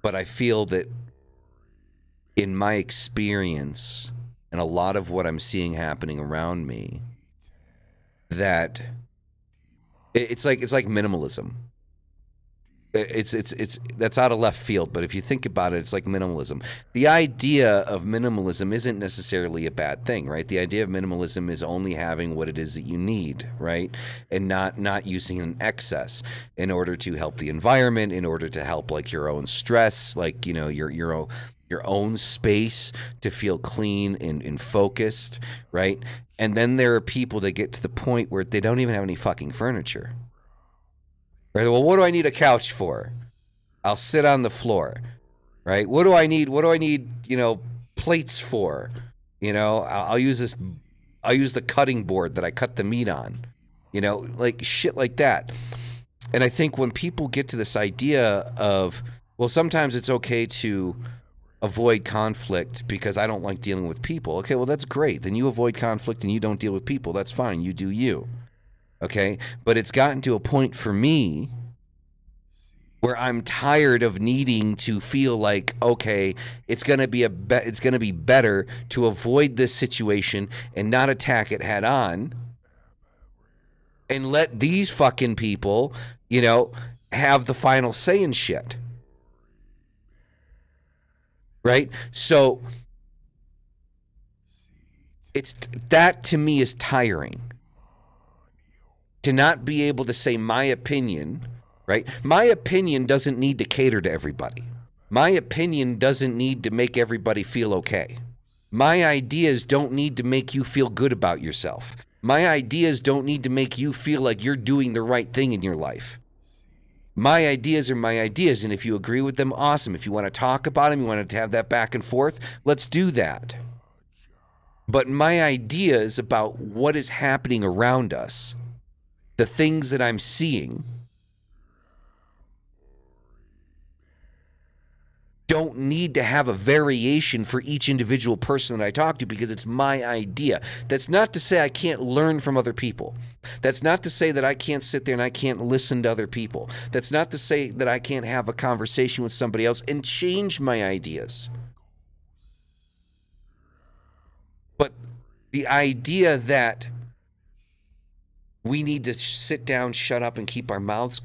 But I feel that in my experience and a lot of what I'm seeing happening around me, that it's like minimalism. It's that's out of left field, but if you think about it, it's like minimalism. The idea of minimalism isn't necessarily a bad thing, right? The idea of minimalism is only having what it is that you need, right? And not using an excess in order to help the environment, in order to help like your own stress, like, you know, your own space to feel clean and focused, right? And then there are people that get to the point where they don't even have any fucking furniture. Right? Well, what do I need a couch for? I'll sit on the floor, right? What do I need? You know, plates for? You know, I'll use this. I'll use the cutting board that I cut the meat on. You know, like shit like that. And I think when people get to this idea of, well, sometimes it's okay to avoid conflict because I don't like dealing with people. Okay, well, that's great. Then you avoid conflict and you don't deal with people. That's fine. You do you. Okay, but it's gotten to a point for me where I'm tired of needing to feel like, okay, it's gonna be better to avoid this situation and not attack it head on, and let these fucking people, you know, have the final say in shit. Right? So it's that to me is tiring. To not be able to say my opinion, right? My opinion doesn't need to cater to everybody. My opinion doesn't need to make everybody feel okay. My ideas don't need to make you feel good about yourself. My ideas don't need to make you feel like you're doing the right thing in your life. My ideas are my ideas, and if you agree with them, awesome. If you want to talk about them, you want to have that back and forth, let's do that. But my ideas about what is happening around us, the things that I'm seeing, don't need to have a variation for each individual person that I talk to because it's my idea. That's not to say I can't learn from other people. That's not to say that I can't sit there and I can't listen to other people. That's not to say that I can't have a conversation with somebody else and change my ideas. But the idea that we need to sit down, shut up, and keep our mouths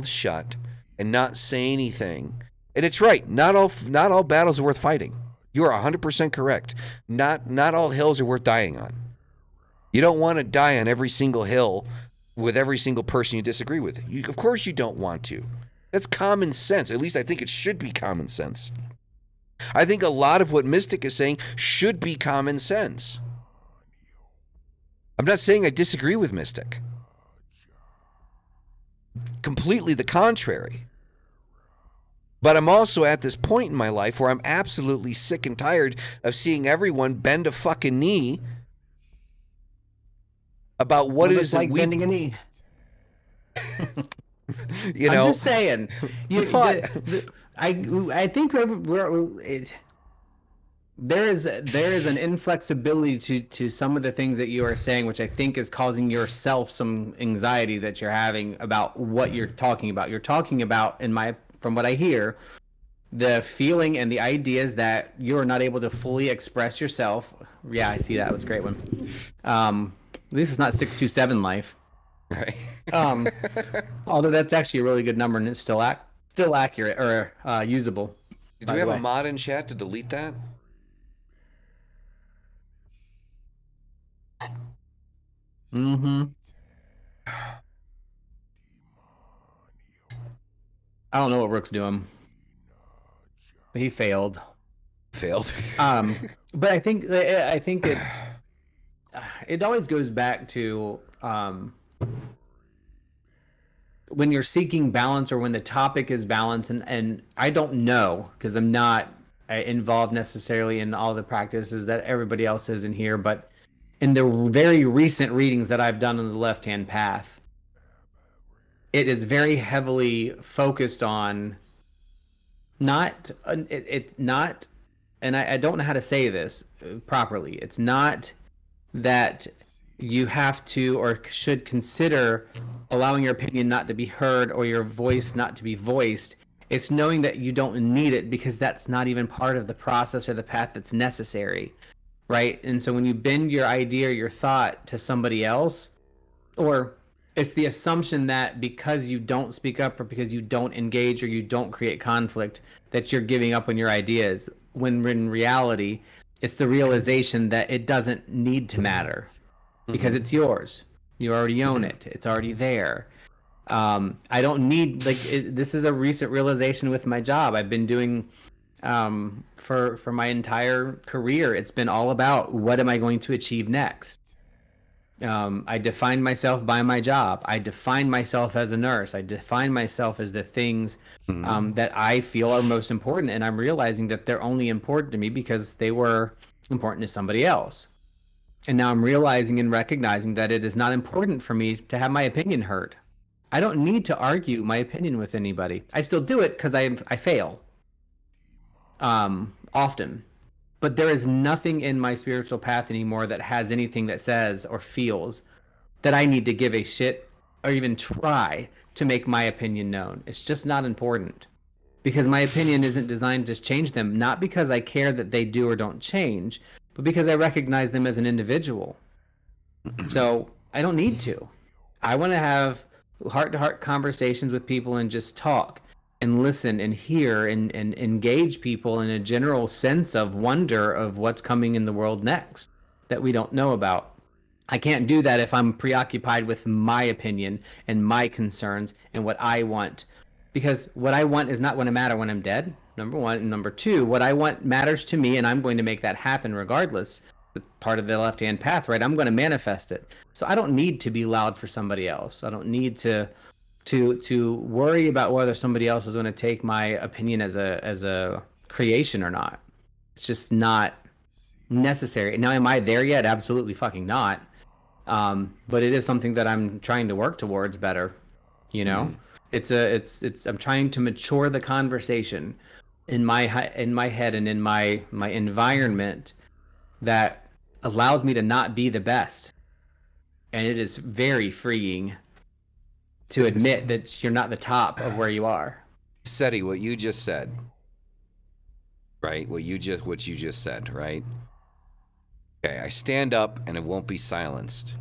shut and not say anything. And it's right. Not all battles are worth fighting. You are 100% correct. Not all hills are worth dying on. You don't want to die on every single hill with every single person you disagree with. Of course you don't want to. That's common sense. At least I think it should be common sense. I think a lot of what Mystic is saying should be common sense. I'm not saying I disagree with Mystic. Completely the contrary. But I'm also at this point in my life where I'm absolutely sick and tired of seeing everyone bend a fucking knee about what it is like that we... bending a knee. You know? I'm just saying. I think there is an inflexibility to some of the things that you are saying, which I think is causing yourself some anxiety that you're having about what you're talking about. You're talking about, from what I hear, the feeling and the ideas that you're not able to fully express yourself. Yeah, I see that. That's a great one. At least it's not 627 life. Right. Although that's actually a really good number and it's still accurate or usable. Do we have a mod in chat to delete that? Mm-hmm. I don't know what Rook's doing. He failed. But I think it always goes back to when you're seeking balance or when the topic is balance, and I don't know because I'm not involved necessarily in all the practices that everybody else is in here, but in the very recent readings that I've done on the left-hand path, it is very heavily focused on it's not, and I don't know how to say this properly. It's not that you have to or should consider allowing your opinion not to be heard or your voice not to be voiced. It's knowing that you don't need it because that's not even part of the process or the path that's necessary, right? And so when you bend your idea or your thought to somebody else, or it's the assumption that because you don't speak up or because you don't engage or you don't create conflict that you're giving up on your ideas, when in reality it's the realization that it doesn't need to matter because it's yours. You already own it. It's already there. I don't need, this is a recent realization with my job. I've been doing for my entire career. It's been all about what am I going to achieve next. I define myself by my job. I define myself as a nurse. I define myself as the things that I feel are most important. And I'm realizing that they're only important to me because they were important to somebody else. And now I'm realizing and recognizing that it is not important for me to have my opinion heard. I don't need to argue my opinion with anybody. I still do it because I fail often. But there is nothing in my spiritual path anymore that has anything that says or feels that I need to give a shit or even try to make my opinion known. It's just not important because my opinion isn't designed to change them, not because I care that they do or don't change, but because I recognize them as an individual. So I don't need to. I want to have heart-to-heart conversations with people and just talk and listen and hear and engage people in a general sense of wonder of what's coming in the world next that we don't know about. I can't do that if I'm preoccupied with my opinion and my concerns and what I want, because what I want is not going to matter when I'm dead, number one. And number two, what I want matters to me, and I'm going to make that happen regardless. part of the left-hand path, right? I'm going to manifest it. So I don't need to be loud for somebody else. I don't need to worry about whether somebody else is going to take my opinion as a creation or not. It's just not necessary. Now, am I there yet? Absolutely fucking not. But it is something that I'm trying to work towards better. You know, it's I'm trying to mature the conversation in my head and in my environment that allows me to not be the best. And it is very freeing to admit that you're not the top of where you are. Seti, what you just said, right? What you just said, right? Okay, I stand up and it won't be silenced.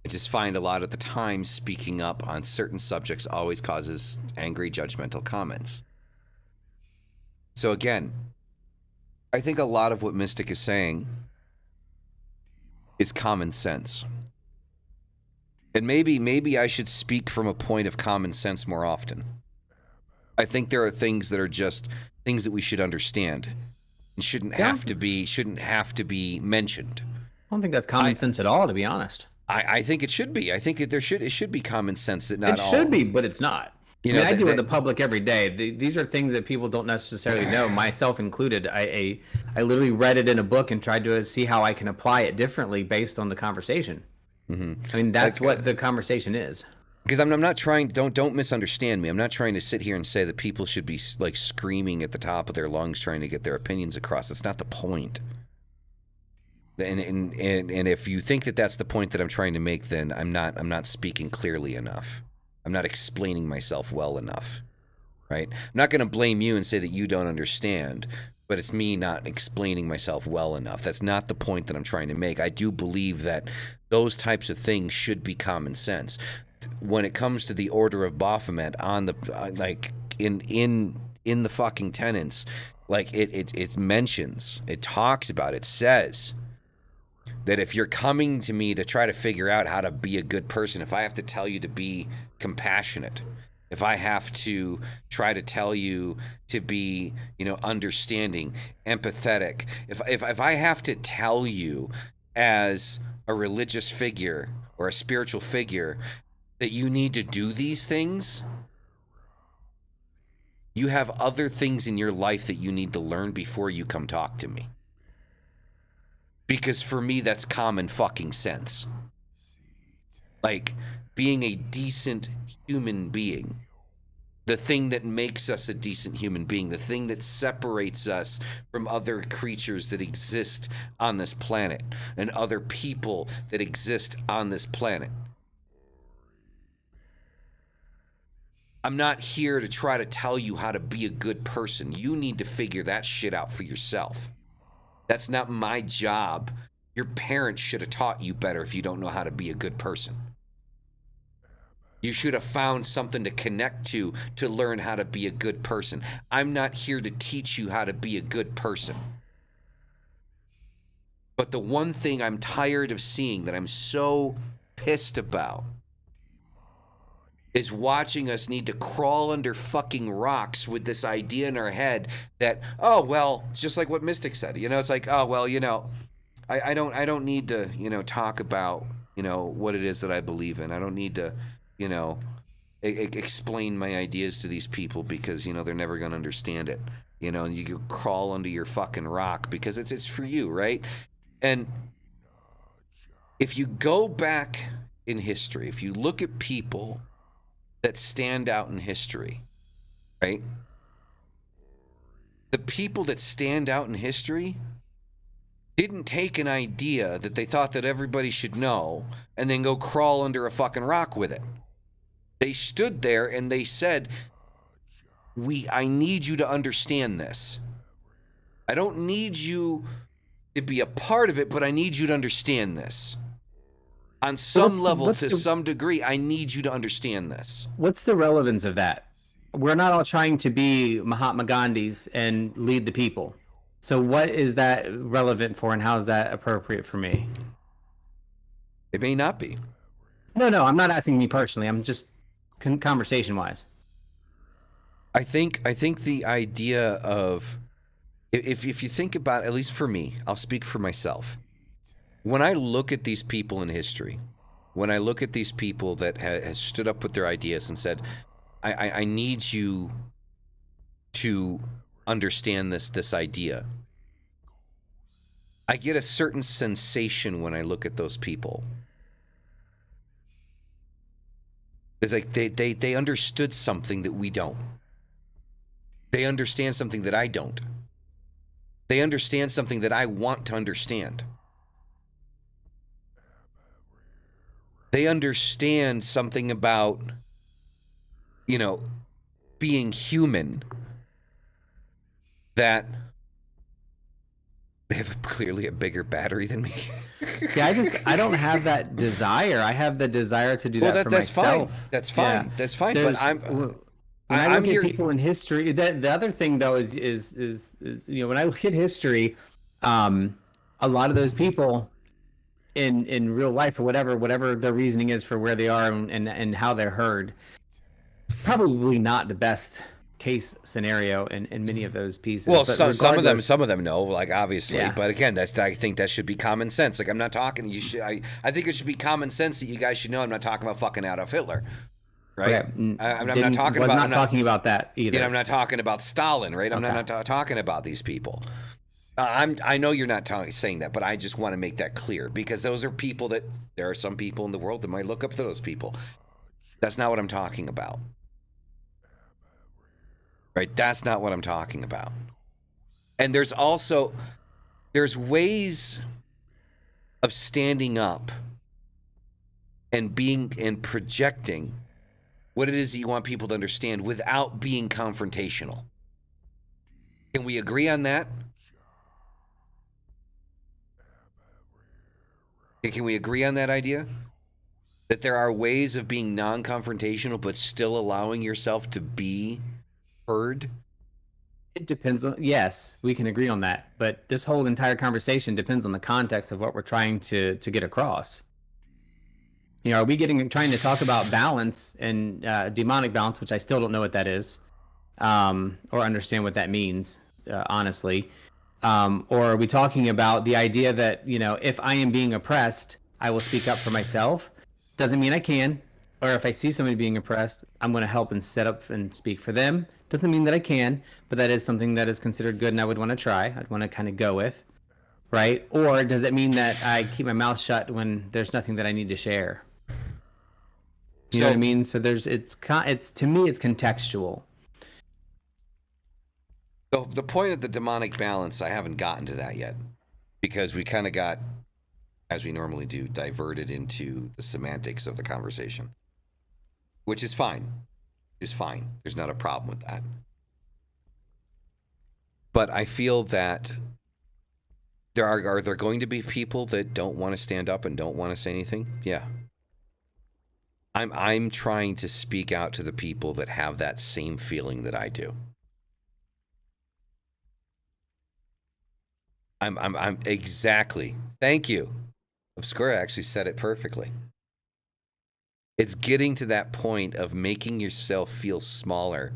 I just find a lot of the time speaking up on certain subjects always causes angry, judgmental comments. So again, I think a lot of what Mystic is saying is common sense. And maybe I should speak from a point of common sense more often. I think there are things that are just things that we should understand and shouldn't have to be mentioned. I don't think that's common sense at all, to be honest. I think it should be. I think it should be common sense that not all. It should be, but it's not. You know, I deal with the public every day. These are things that people don't necessarily know, myself included. I literally read it in a book and tried to see how I can apply it differently based on the conversation. I mean, that's what the conversation is. Because I'm not trying. Don't misunderstand me. I'm not trying to sit here and say that people should be like screaming at the top of their lungs trying to get their opinions across. That's not the point. And if you think that that's the point that I'm trying to make, then I'm not speaking clearly enough. I'm not explaining myself well enough, right? I'm not going to blame you and say that you don't understand, but it's me not explaining myself well enough. That's not the point that I'm trying to make. I do believe that those types of things should be common sense. When it comes to the Order of Baphomet on the like in the fucking tenets, like it mentions, it talks about, it says that if you're coming to me to try to figure out how to be a good person, if I have to tell you to be compassionate, if I have to try to tell you to be, understanding, empathetic, if I have to tell you as a religious figure or a spiritual figure that you need to do these things, you have other things in your life that you need to learn before you come talk to me. Because for me, that's common fucking sense. Like, being a decent human being. The thing that makes us a decent human being. The thing that separates us from other creatures that exist on this planet. And other people that exist on this planet. I'm not here to try to tell you how to be a good person. You need to figure that shit out for yourself. That's not my job. Your parents should have taught you better if you don't know how to be a good person. You should have found something to connect to learn how to be a good person. I'm not here to teach you how to be a good person. But the one thing I'm tired of seeing, that I'm so pissed about, is watching us need to crawl under fucking rocks with this idea in our head that, oh, well, it's just like what Mystic said. It's like, oh, well, I don't need to, talk about, what it is that I believe in. I don't need to, explain my ideas to these people because, they're never going to understand it. And you can crawl under your fucking rock because it's for you, right? And if you go back in history, if you look at people that stand out in history, right? The people that stand out in history didn't take an idea that they thought that everybody should know and then go crawl under a fucking rock with it. They stood there and they said, I need you to understand this. I don't need you to be a part of it, but I need you to understand this. On some level, to some degree, I need you to understand this. What's the relevance of that? We're not all trying to be Mahatma Gandhis and lead the people. So what is that relevant for, and how is that appropriate for me? It may not be. No, I'm not asking me personally. I'm just conversation-wise. I think the idea of, if you think about, at least for me, I'll speak for myself. when I look at these people in history, when I look at these people that has stood up with their ideas and said, I need you to understand this idea, I get a certain sensation when I look at those people. It's like they understood something that we don't. They understand something that I don't. They understand something that I want to understand. They understand something about, you know, being human, that they have clearly a bigger battery than me. See, I don't have that desire. I have the desire to do that for that's myself. Fine. That's fine. Yeah. That's fine. There's, But when I look I'm at here. people in history, the other thing though is you know, when I look at history, a lot of those people in real life or whatever their reasoning is for where they are and how they're heard, probably not the best case scenario in many of those pieces. Well, But some of them know, like, obviously, Yeah. but again, I think that should be common sense. Like, I'm not talking. I think it should be common sense that you guys should know. I'm not talking about fucking Adolf Hitler, right? Okay. I'm not talking about. I'm not talking about that either. You know, I'm not talking about Stalin, right? I'm Okay. not talking about these people. I know you're not saying that, but I just want to make that clear, because those are people that there are some people in the world that might look up to those people. That's not what I'm talking about. Right? That's not what I'm talking about. And there's ways of standing up and being and projecting what it is that you want people to understand without being confrontational. Can we agree on that? Can we agree on that idea? That there are ways of being non-confrontational but still allowing yourself to be heard? It depends on, yes, we can agree on that. But this whole entire conversation depends on the context of what we're trying to get across. You know, are we trying to talk about balance and demonic balance, which I still don't know what that is, or understand what that means, honestly. Or are we talking about the idea that, you know, if I am being oppressed, I will speak up for myself? Doesn't mean I can. Or if I see somebody being oppressed, I'm going to help and set up and speak for them. Doesn't mean that I can, but that is something that is considered good and I would want to try. I'd want to kind of go with, right? Or does it mean that I keep my mouth shut when there's nothing that I need to share? You know what I mean? So it's to me, it's contextual. So the point of the demonic balance, I haven't gotten to that yet, because we kind of got, as we normally do, diverted into the semantics of the conversation, which is fine. Is fine. There's not a problem with that. But I feel that are there going to be people that don't want to stand up and don't want to say anything? Yeah. I'm trying to speak out to the people that have that same feeling that I do. I'm exactly. Thank you. Obscura actually said it perfectly. It's getting to that point of making yourself feel smaller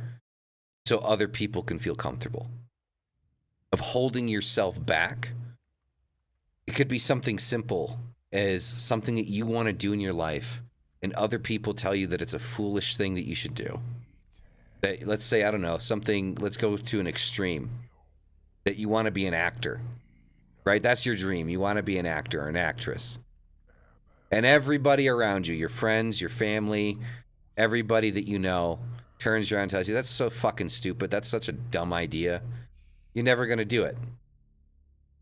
so other people can feel comfortable. Of holding yourself back. It could be something simple as something that you want to do in your life, and other people tell you that it's a foolish thing that you should do. That, let's say, I don't know, something, let's go to an extreme. That you want to be an actor. Right? That's your dream. You want to be an actor or an actress. And everybody around you, your friends, your family, everybody that you know, turns around and tells you, that's so fucking stupid. That's such a dumb idea. You're never going to do it.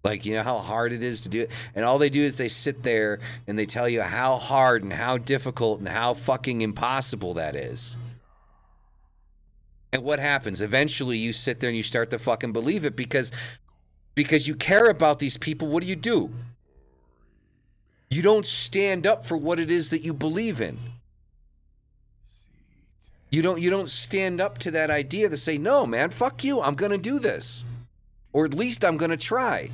Like, you know how hard it is to do it? And all they do is they sit there and they tell you how hard and how difficult and how fucking impossible that is. And what happens? Eventually you sit there and you start to fucking believe it because you care about these people. What do? You don't stand up for what it is that you believe in. You don't stand up to that idea to say, no, man, fuck you. I'm going to do this. Or at least I'm going to try.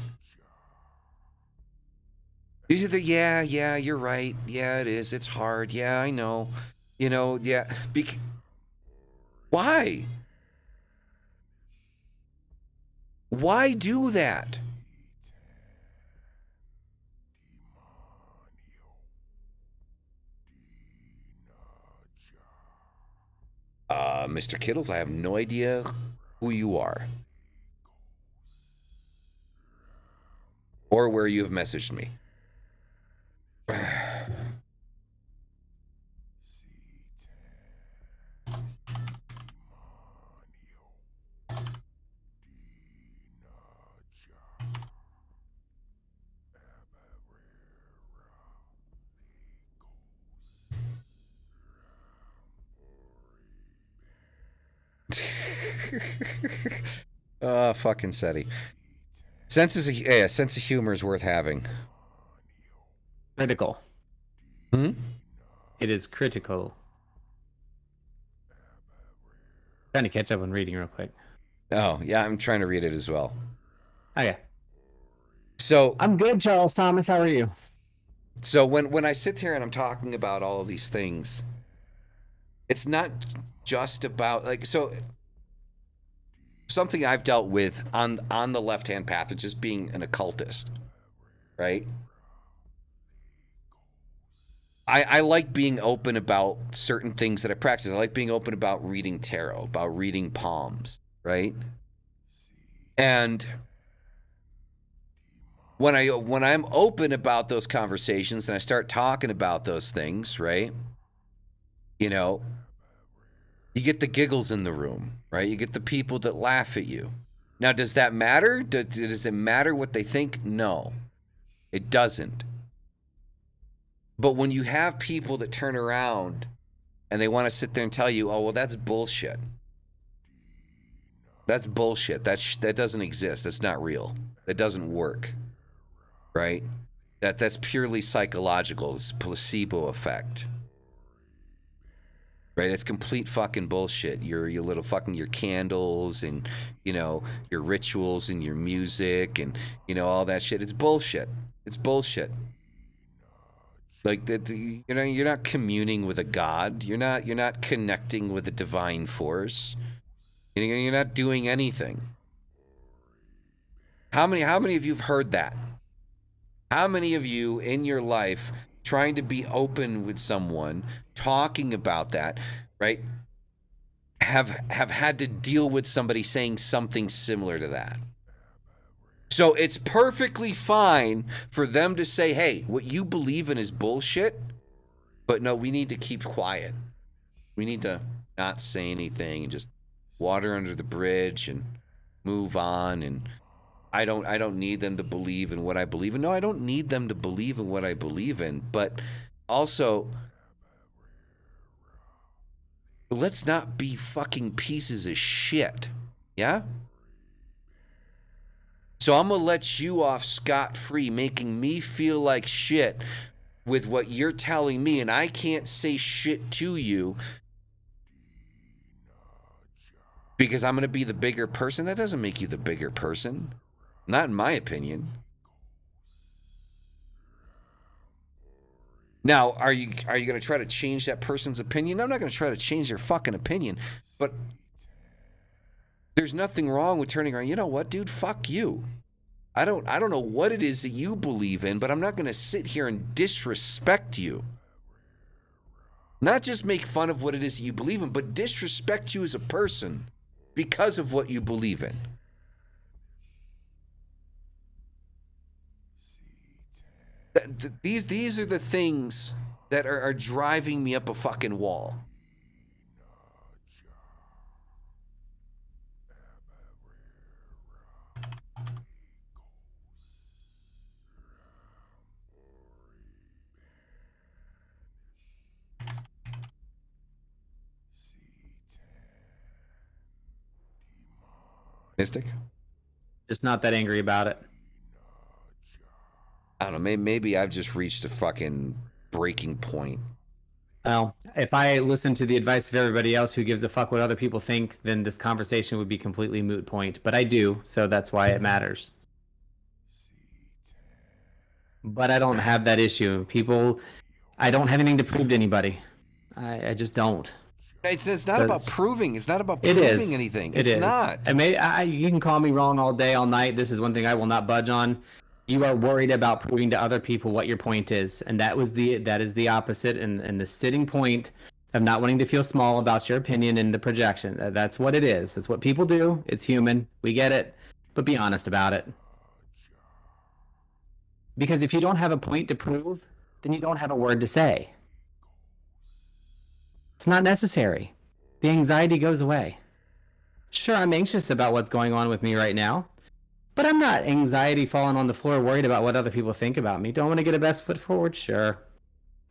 These are the, yeah, you're right. Yeah, it is. It's hard. Yeah, I know. You know, yeah. Why? Why do that? Mr. Kittles, I have no idea who you are or where you have messaged me. Fucking SETI. Sense of humor is worth having. Critical. Hmm? It is critical. Trying to catch up on reading real quick. Oh, yeah, I'm trying to read it as well. Okay. So I'm good, Charles Thomas. How are you? So when I sit here and I'm talking about all of these things, it's not just about something I've dealt with on the left-hand path of just being an occultist, right? I like being open about certain things that I practice. I like being open about reading tarot, about reading palms, right? And when I'm open about those conversations and I start talking about those things, right? You know, you get the giggles in the room, right? You get the people that laugh at you. Now, does that matter? Does it matter what they think? No, it doesn't. But when you have people that turn around and they want to sit there and tell you, oh, well, that's bullshit. That's bullshit. That doesn't exist. That's not real. That doesn't work. Right? That's purely psychological. It's a placebo effect. Right? It's complete fucking bullshit. Your little fucking your candles and, you know, your rituals and your music and, you know, all that shit. It's bullshit. It's bullshit. Like that, you know, you're not communing with a god. You're not connecting with a divine force. You're not doing anything. How many of you have heard that? How many of you in your life trying to be open with someone, talking about that, right, have had to deal with somebody saying something similar to that? So it's perfectly fine for them to say, hey, what you believe in is bullshit, but no, we need to keep quiet. We need to not say anything and just water under the bridge and move on. And I don't need them to believe in what I believe in. No, I don't need them to believe in what I believe in, but also let's not be fucking pieces of shit. Yeah? So I'm going to let you off scot-free, making me feel like shit with what you're telling me, and I can't say shit to you because I'm going to be the bigger person. That doesn't make you the bigger person. Not in my opinion. Now, are you going to try to change that person's opinion? I'm not going to try to change their fucking opinion, but there's nothing wrong with turning around. You know what, dude? Fuck you. I don't know what it is that you believe in, but I'm not going to sit here and disrespect you. Not just make fun of what it is that you believe in, but disrespect you as a person because of what you believe in. These are the things that are driving me up a fucking wall. Mystic? Just not that angry about it. I don't know. Maybe I've just reached a fucking breaking point. Well, if I listen to the advice of everybody else who gives a fuck what other people think, then this conversation would be completely moot point. But I do, so that's why it matters. But I don't have that issue. I don't have anything to prove to anybody. I just don't. It's not about proving. It's not about proving anything. It's not. You can call me wrong all day, all night. This is one thing I will not budge on. You are worried about proving to other people what your point is, and that is the opposite. And the sitting point of not wanting to feel small about your opinion and the projection. That's what it is. It's what people do. It's human. We get it. But be honest about it. Because if you don't have a point to prove, then you don't have a word to say. It's not necessary. The anxiety goes away. Sure, I'm anxious about what's going on with me right now, but I'm not anxiety falling on the floor worried about what other people think about me. Don't want to get a best foot forward? Sure.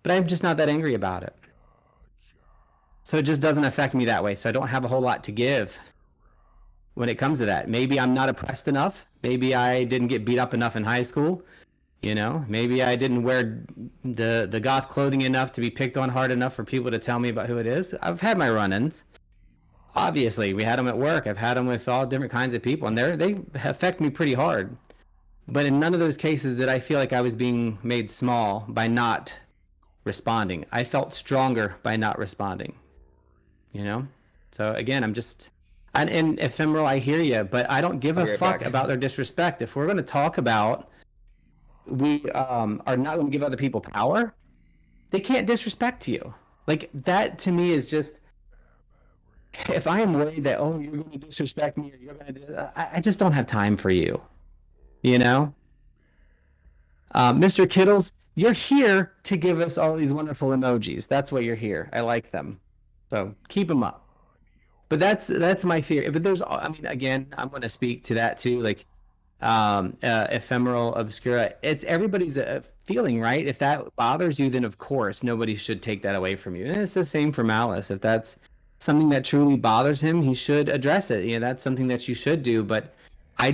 But I'm just not that angry about it. So it just doesn't affect me that way. So I don't have a whole lot to give when it comes to that. Maybe I'm not oppressed enough. Maybe I didn't get beat up enough in high school. You know, maybe I didn't wear the goth clothing enough to be picked on hard enough for people to tell me about who it is. I've had my run-ins. Obviously, we had them at work. I've had them with all different kinds of people, and they affect me pretty hard. But in none of those cases did I feel like I was being made small by not responding. I felt stronger by not responding. You know? So again, and ephemeral, I hear you, but I don't give a fuck about their disrespect. If we're going to talk about we are not going to give other people power, they can't disrespect you. Like, that to me is just, if I am worried that, oh, you're going to disrespect me, or you're going to, I just don't have time for you. You know? Mr. Kittles, you're here to give us all these wonderful emojis. That's why you're here. I like them. So keep them up. But that's my fear. But there's, I mean, again, I'm going to speak to that too. Like, ephemeral, obscura. It's everybody's feeling, right? If that bothers you, then of course nobody should take that away from you. And it's the same for Malice. If that's something that truly bothers him, he should address it. You know, that's something that you should do. But I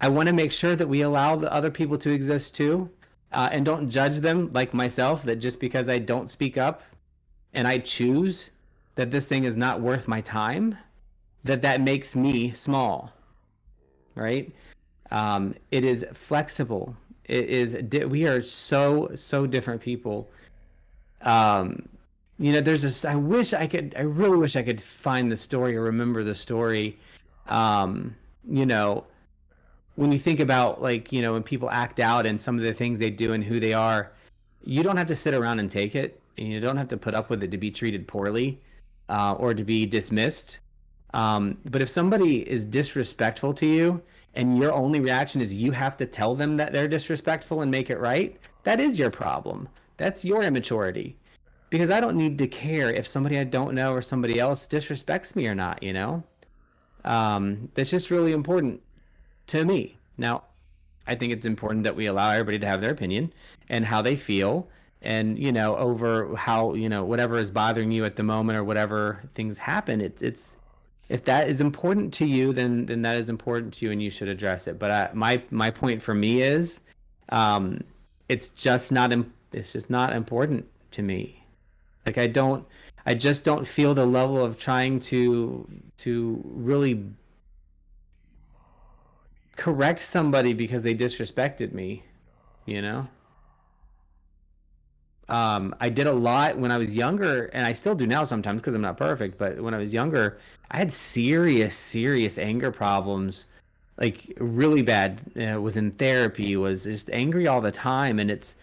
want to make sure that we allow the other people to exist too, and don't judge them like myself, that just because I don't speak up and I choose that this thing is not worth my time, that makes me small. Right? It is flexible. We are so different people. You know, there's this, I really wish I could find the story or remember the story. You know, when you think about, like, you know, when people act out and some of the things they do and who they are, you don't have to sit around and take it. And you don't have to put up with it to be treated poorly, or to be dismissed. But if somebody is disrespectful to you and your only reaction is you have to tell them that they're disrespectful and make it right, that is your problem. That's your immaturity. Because I don't need to care if somebody I don't know or somebody else disrespects me or not, you know? That's just really important to me. Now, I think it's important that we allow everybody to have their opinion and how they feel, and, you know, over how, you know, whatever is bothering you at the moment or whatever things happen, it's if that is important to you, then that is important to you and you should address it. But my point for me is, it's just not important to me. Like, I just don't feel the level of trying to really correct somebody because they disrespected me, you know? I did a lot when I was younger, and I still do now sometimes because I'm not perfect, but when I was younger, I had serious anger problems, like really bad. Was in therapy, was just angry all the time, and it's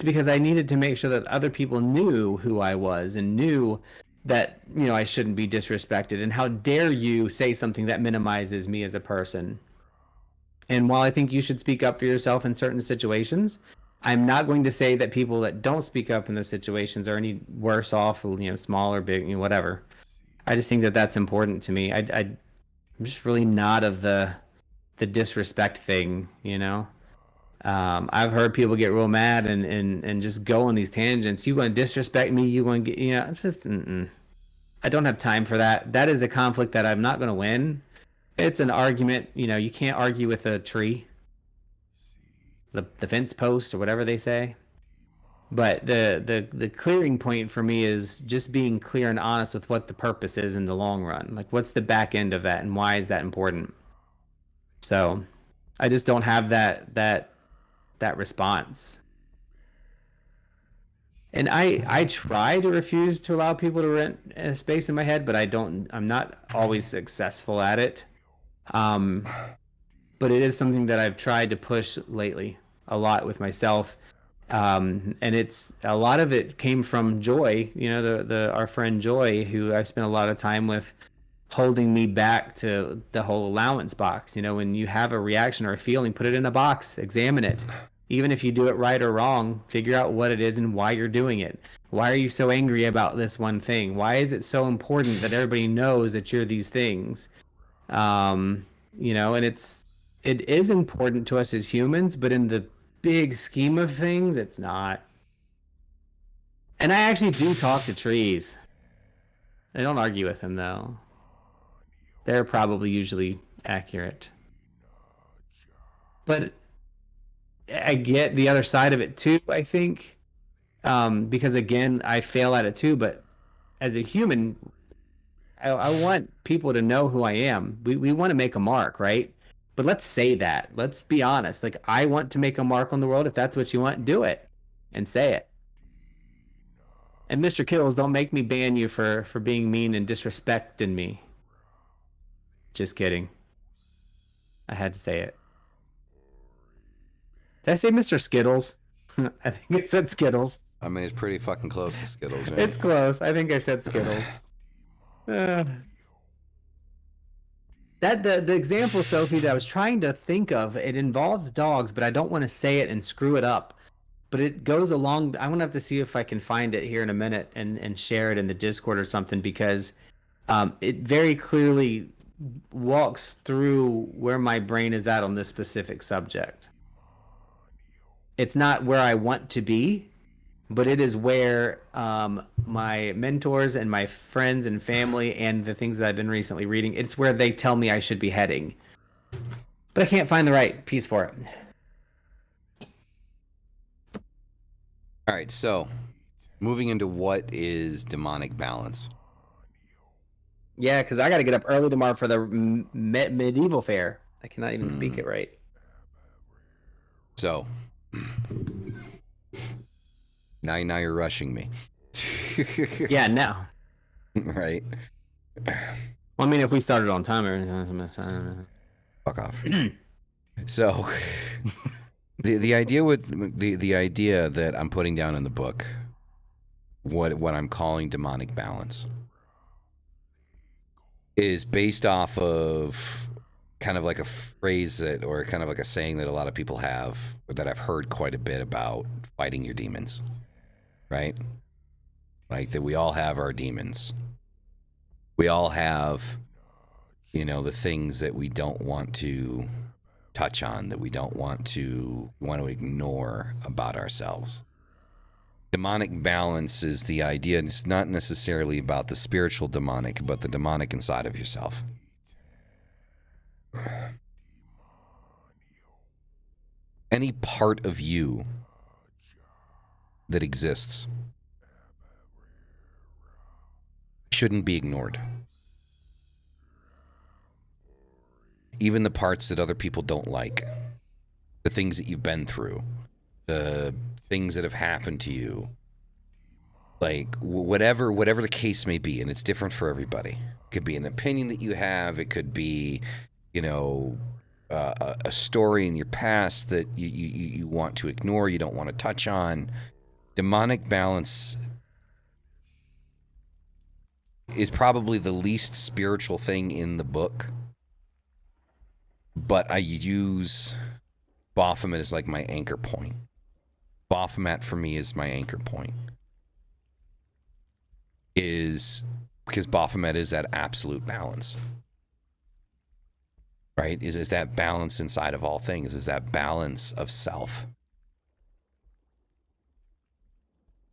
because I needed to make sure that other people knew who I was and knew that, you know, I shouldn't be disrespected, and how dare you say something that minimizes me as a person. And while I think you should speak up for yourself in certain situations, I'm not going to say that people that don't speak up in those situations are any worse off, you know, small or big, you know, whatever. I just think that that's important to me. I'm just really not of the disrespect thing, you know. I've heard people get real mad and just go on these tangents. You going to disrespect me? You going to get, you know, it's just, I don't have time for that. That is a conflict that I'm not going to win. It's an argument, you know, you can't argue with a tree. The fence post or whatever they say. But the clearing point for me is just being clear and honest with what the purpose is in the long run. Like, what's the back end of that and why is that important? So I just don't have that response. And I try to refuse to allow people to rent a space in my head, but I'm not always successful at it. But it is something that I've tried to push lately a lot with myself. And it's a lot of it came from Joy, the our friend Joy, who I spent a lot of time with, holding me back to the whole allowance box. When you have a reaction or a feeling, put it in a box, examine it. Even if you do it right or wrong, figure out what it is and why you're doing it. Why are you so angry about this one thing? Why is it so important that everybody knows that you're these things? And it is important to us as humans, but in the big scheme of things, it's not. And I actually do talk to trees. I don't argue with them though. They're probably usually accurate. But I get the other side of it too, I think. Because again, I fail at it too, but as a human, I want people to know who I am. We want to make a mark, right? But let's say that. Let's be honest. Like, I want to make a mark on the world. If that's what you want, do it and say it. And Mr. Kills, don't make me ban you for being mean and disrespecting me. Just kidding. I had to say it. Did I say Mr. Skittles? I think it said Skittles. I mean, it's pretty fucking close to Skittles, right? It's close. I think I said Skittles. The example, Sophie, that I was trying to think of, it involves dogs, but I don't want to say it and screw it up. But it goes along. I'm gonna have to see if I can find it here in a minute and share it in the Discord or something, because it very clearly walks through where my brain is at on this specific subject. It's not where I want to be, but it is where my mentors and my friends and family and the things that I've been recently reading, it's where they tell me I should be heading. But I can't find the right piece for it. All right, so moving into what is demonic balance. Yeah, because I got to get up early tomorrow for the medieval fair. I cannot even speak it right. So, now you're rushing me. Yeah, now. Right? Well, I mean, if we started on time, everything. Fuck off. So, the idea with the idea that I'm putting down in the book, what I'm calling demonic balance, is based off of kind of like a phrase that, or kind of like a saying that a lot of people have, or that I've heard quite a bit about, fighting your demons, right? Like that we all have our demons. We all have, the things that we don't want to touch on, that we don't want to ignore about ourselves. Demonic balance is the idea. It's not necessarily about the spiritual demonic, but the demonic inside of yourself. Any part of you that exists shouldn't be ignored. Even the parts that other people don't like, the things that you've been through, the things that have happened to you, like whatever the case may be, and it's different for everybody. It could be an opinion that you have. It could be, a story in your past that you want to ignore, you don't want to touch on. Demonic balance is probably the least spiritual thing in the book, but I use Baphomet as like my anchor point. Baphomet for me is my anchor point. Is because Baphomet is that absolute balance. Right? Is that balance inside of all things, is that balance of self.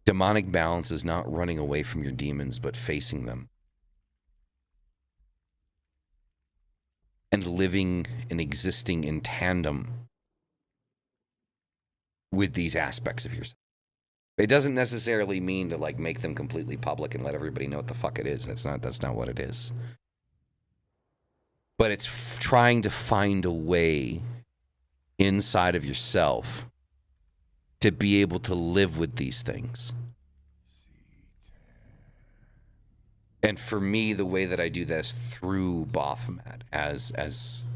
Demonic balance is not running away from your demons, but facing them. And living and existing in tandem with these aspects of yourself. It doesn't necessarily mean to like make them completely public and let everybody know what the fuck it is. That's not what it is. But it's trying to find a way inside of yourself to be able to live with these things. And for me, the way that I do that is through Baphomet as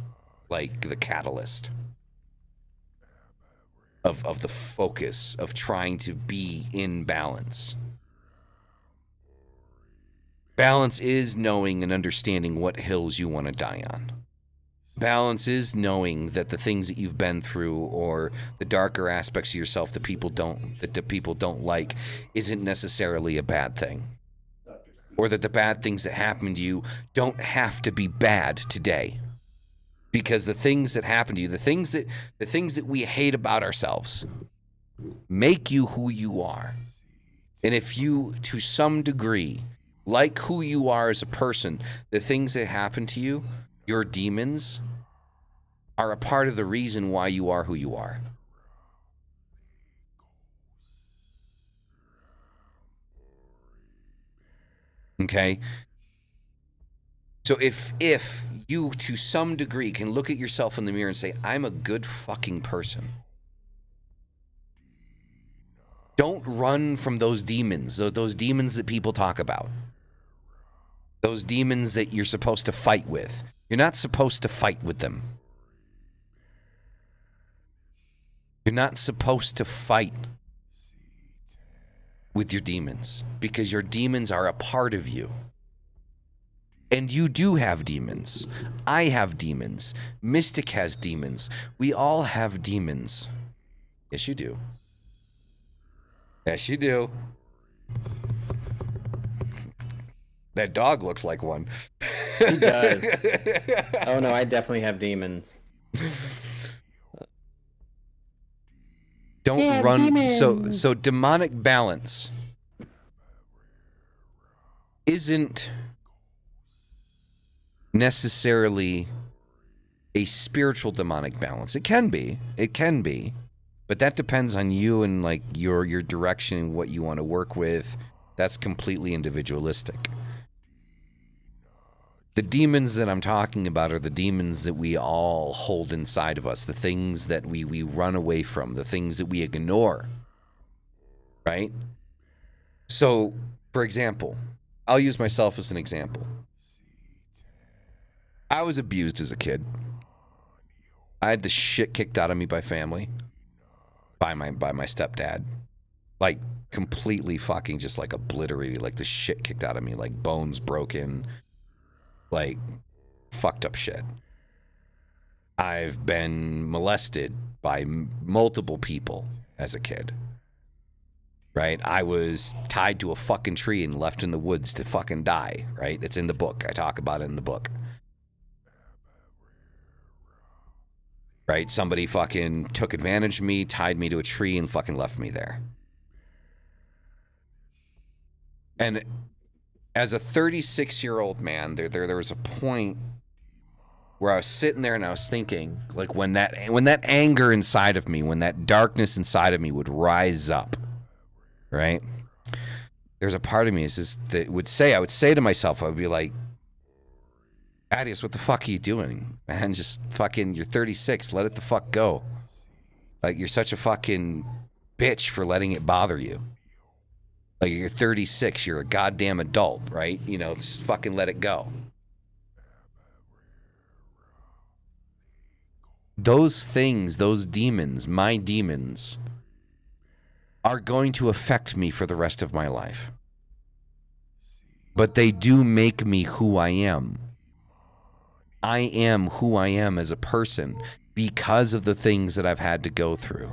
like the catalyst. of the focus of trying to be in balance. Balance is knowing and understanding what hills you want to die on. Balance is knowing that the things that you've been through or the darker aspects of yourself that people don't like isn't necessarily a bad thing. Or that the bad things that happen to you don't have to be bad today. Because the things that happen to you, the things that we hate about ourselves make you who you are. And if you, to some degree, like who you are as a person, the things that happen to you, your demons, are a part of the reason why you are who you are. Okay? So if you, to some degree, can look at yourself in the mirror and say, I'm a good fucking person. Don't run from those demons that people talk about. Those demons that you're supposed to fight with. You're not supposed to fight with them. You're not supposed to fight with your demons because your demons are a part of you. And you do have demons. I have demons. Mystic has demons. We all have demons. Yes, you do. Yes, you do. That dog looks like one. He does. Oh no, I definitely have demons. Don't run. Demons. So demonic balance isn't necessarily a spiritual demonic balance. It can be, but that depends on you and like your direction and what you want to work with. That's completely individualistic. The demons that I'm talking about are the demons that we all hold inside of us, the things that we run away from, the things that we ignore, right? So, for example, I'll use myself as an example. I was abused as a kid. I had the shit kicked out of me by family, by my stepdad. Like, completely fucking just like obliterated, like the shit kicked out of me, like bones broken, like fucked up shit. I've been molested by multiple people as a kid. Right? I was tied to a fucking tree and left in the woods to fucking die, right? It's in the book. I talk about it in the book. Right? Somebody fucking took advantage of me, tied me to a tree, and fucking left me there. And as a 36-year-old man, there was a point where I was sitting there and I was thinking, like, when that anger inside of me, when that darkness inside of me would rise up, right? There's a part of me that would say, I would say to myself, I would be like, Adius, what the fuck are you doing, man? Just fucking, you're 36, let it the fuck go. Like, you're such a fucking bitch for letting it bother you. Like, you're 36, you're a goddamn adult, right? You know, just fucking let it go. Those things, those demons, my demons, are going to affect me for the rest of my life. But they do make me who I am. I am who I am as a person because of the things that I've had to go through.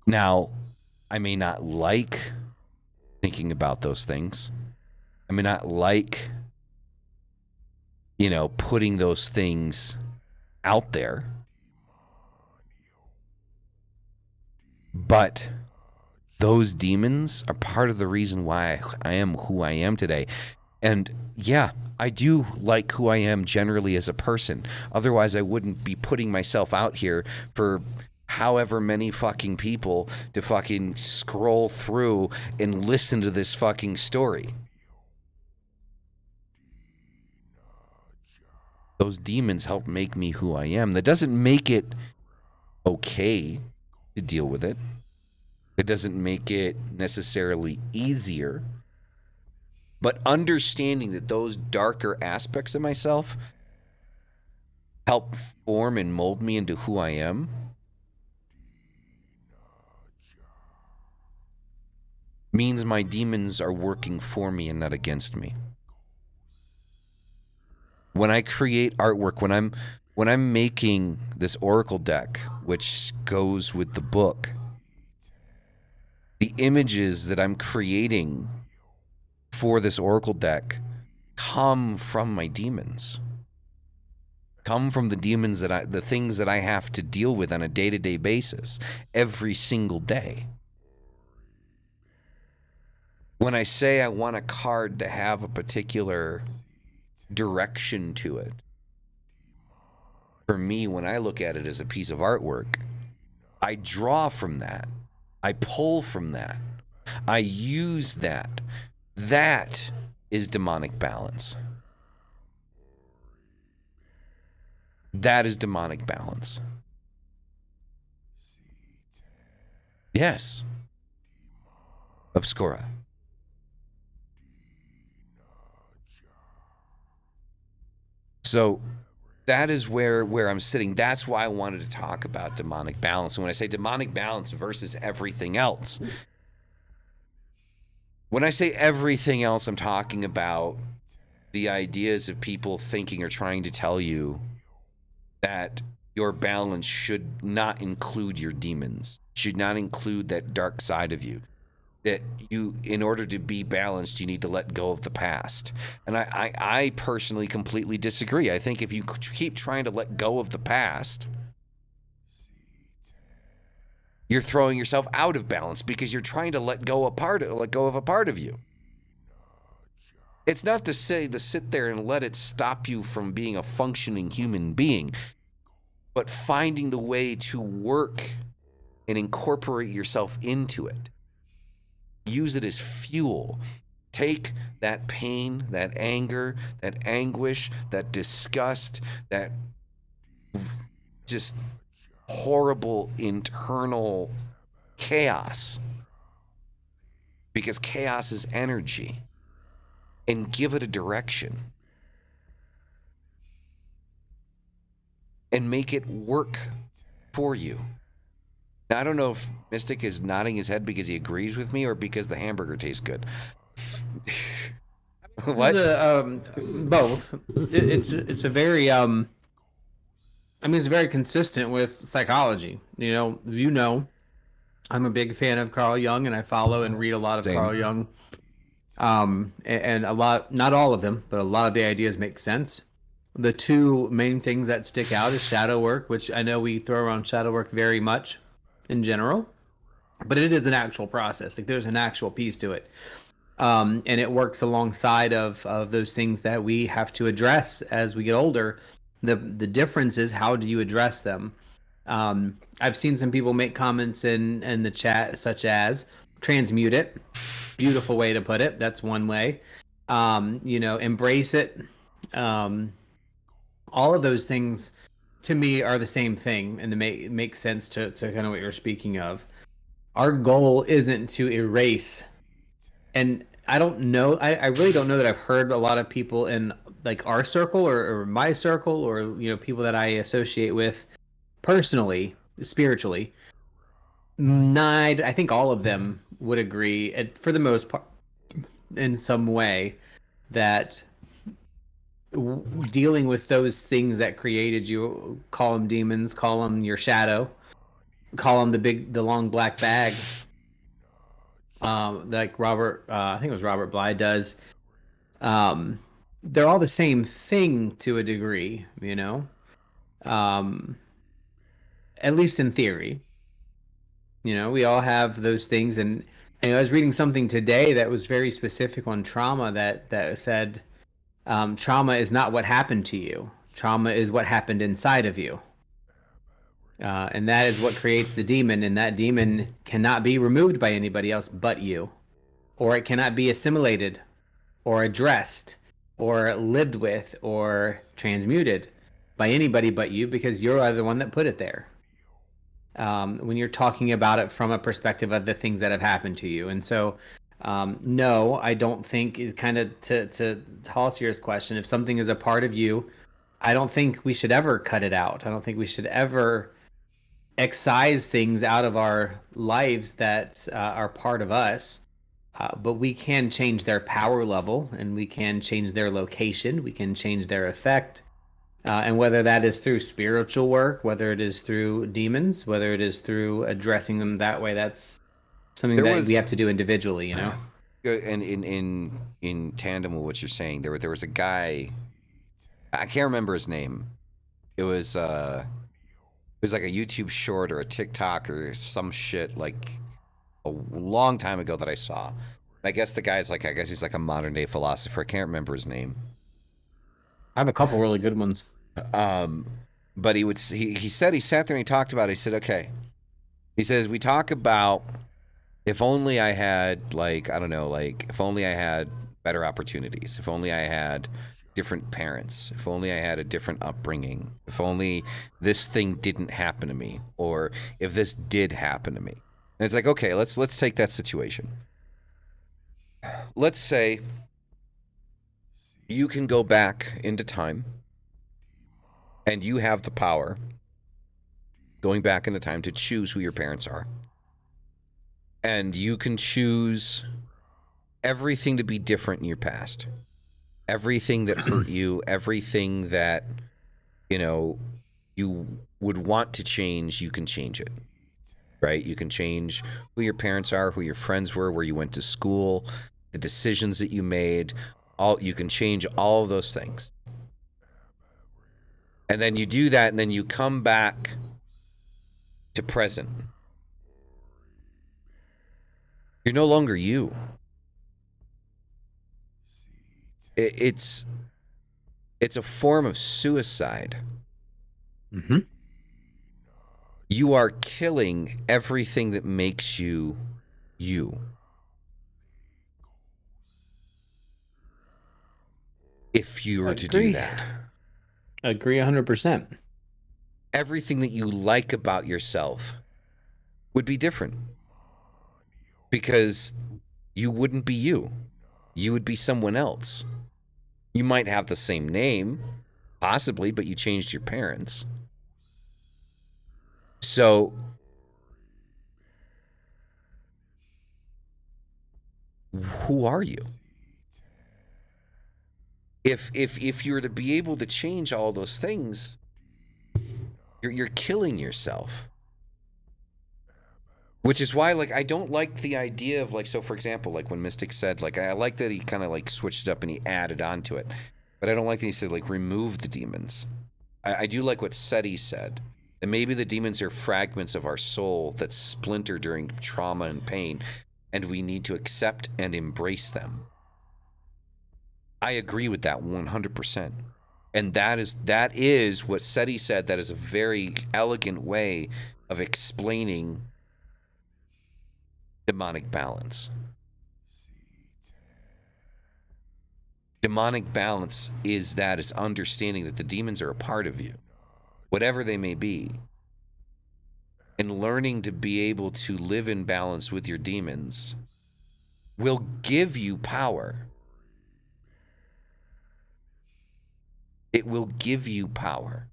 Now, I may not like thinking about those things. I may not like, you know, putting those things out there. But those demons are part of the reason why I am who I am today. And yeah, I do like who I am generally as a person. Otherwise, I wouldn't be putting myself out here for however many fucking people to fucking scroll through and listen to this fucking story. Those demons help make me who I am. That doesn't make it okay to deal with it. It doesn't make it necessarily easier. But understanding that those darker aspects of myself help form and mold me into who I am, means my demons are working for me and not against me. When I create artwork, when I'm making this oracle deck, which goes with the book, the images that I'm creating for this oracle deck come from my demons. Come from the demons the things that I have to deal with on a day-to-day basis, every single day. When I say I want a card to have a particular direction to it, for me, when I look at it as a piece of artwork, I draw from that. I pull from that. I use that. That is demonic balance. That is demonic balance. Yes. Obscura. So that is where I'm sitting. That's why I wanted to talk about demonic balance. And when I say demonic balance versus everything else, when I say everything else, I'm talking about the ideas of people thinking or trying to tell you that your balance should not include your demons, should not include that dark side of you. That you, in order to be balanced, you need to let go of the past. And I personally completely disagree. I think if you keep trying to let go of the past, you're throwing yourself out of balance because you're trying to let go of a part of you. It's not to say to sit there and let it stop you from being a functioning human being, but finding the way to work and incorporate yourself into it. Use it as fuel. Take that pain, that anger, that anguish, that disgust, that just horrible internal chaos, because chaos is energy, and give it a direction and make it work for you. Now, I don't know if Mystic is nodding his head because he agrees with me or because the hamburger tastes good. What? Both. It's a very it's very consistent with psychology. I'm a big fan of Carl Jung, and I follow and read a lot of Same. Carl Jung. And a lot, not all of them, but a lot of the ideas make sense. The two main things that stick out is shadow work, which I know we throw around shadow work very much in general, but it is an actual process. Like, there's an actual piece to it. And it works alongside of those things that we have to address as we get older. The difference is, how do you address them? I've seen some people make comments in the chat, such as transmute it. Beautiful way to put it. That's one way. Embrace it. All of those things to me are the same thing, and it makes sense to kind of what you're speaking of. Our goal isn't to erase. And I don't know, I really don't know that I've heard a lot of people in like our circle or my circle, or people that I associate with personally, spiritually. I think all of them would agree, and for the most part, in some way, that dealing with those things that created you, call them demons, call them your shadow, call them the long black bag, like Robert, I think it was Robert Bly does. They're all the same thing to a degree, at least in theory. We all have those things, and I was reading something today that was very specific on trauma, that said, trauma is not what happened to you. Trauma is what happened inside of you. And that is what creates the demon, and that demon cannot be removed by anybody else but you. Or it cannot be assimilated or addressed or lived with or transmuted by anybody but you, because you're the one that put it there. When you're talking about it from a perspective of the things that have happened to you. And so, no, I don't think, kind of to Halsier's question, if something is a part of you, I don't think we should ever cut it out. I don't think we should ever excise things out of our lives that are part of us. But we can change their power level, and we can change their location. We can change their effect. And whether that is through spiritual work, whether it is through demons, whether it is through addressing them that way, that's something There that we was, have to do individually, you know? and in tandem with what you're saying, there was a guy, I can't remember his name. It was like a YouTube short or a TikTok or some shit like a long time ago that I saw. I guess the guy's like, I guess he's like a modern day philosopher. I can't remember his name. I have a couple really good ones. But he said, he sat there and he talked about it. He said, okay. He says, we talk about if only I had, like, I don't know, like, if only I had better opportunities, if only I had different parents, if only I had a different upbringing, if only this thing didn't happen to me, or if this did happen to me. And it's like, okay, let's take that situation. Let's say you can go back into time and you have the power going back into time to choose who your parents are. And you can choose everything to be different in your past. Everything that hurt you, everything that, you know, you would want to change, you can change it. Right? You can change who your parents are, who your friends were, where you went to school, the decisions that you made. You can change all of those things. And then you do that, and then you come back to present. You're no longer you. It's a form of suicide. Mm-hmm. You are killing everything that makes you you. If you were to do that. Agree 100%. Everything that you like about yourself would be different. Because you wouldn't be you. You would be someone else. You might have the same name, possibly, but you changed your parents. So, who are you? If you were to be able to change all those things, you're killing yourself. Which is why, like, I don't like the idea of, like, so for example, like when Mystic said, like, I like that he kind of like switched it up and he added on to it, but I don't like that he said, like, remove the demons. I do like what Seti said, that maybe the demons are fragments of our soul that splinter during trauma and pain, and we need to accept and embrace them. I agree with that 100%. And that is what Seti said. That is a very elegant way of explaining demonic balance. Demonic balance is understanding that the demons are a part of you, whatever they may be, and learning to be able to live in balance with your demons will give you power. It will give you power.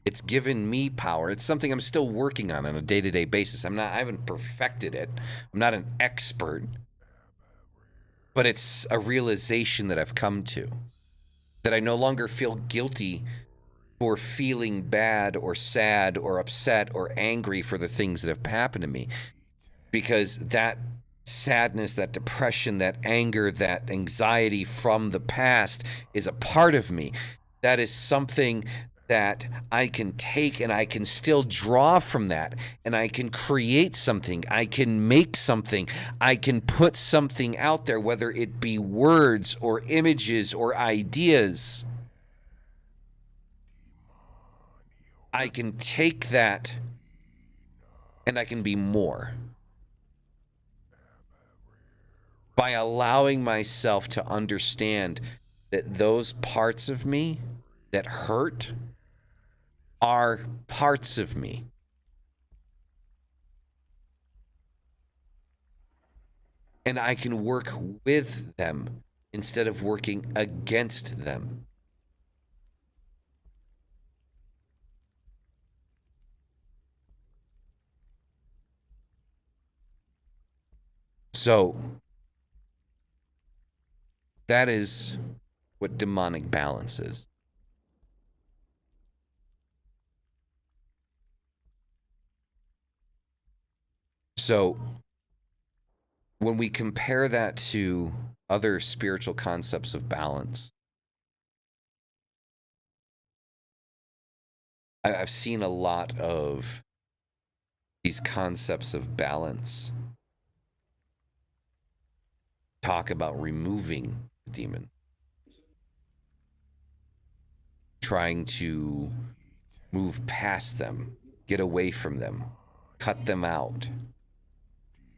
It's given me power. It's something I'm still working on a day-to-day basis. I haven't perfected it. I'm not an expert. But it's a realization that I've come to. That I no longer feel guilty for feeling bad or sad or upset or angry for the things that have happened to me. Because that sadness, that depression, that anger, that anxiety from the past is a part of me. That is something that I can take, and I can still draw from that, and I can create something, I can make something, I can put something out there, whether it be words or images or ideas. I can take that and I can be more by allowing myself to understand that those parts of me that hurt are parts of me. And I can work with them instead of working against them. So that is what demonic balance is. So when we compare that to other spiritual concepts of balance, I've seen a lot of these concepts of balance talk about removing the demon, trying to move past them, get away from them, cut them out,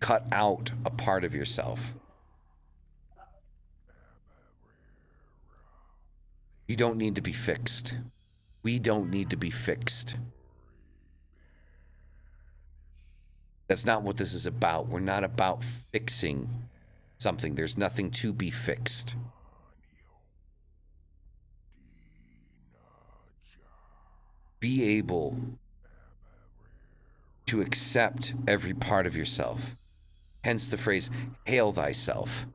cut out a part of yourself. You don't need to be fixed. We don't need to be fixed. That's not what this is about. We're not about fixing something. There's nothing to be fixed. Be able to accept every part of yourself. Hence the phrase, hail thyself.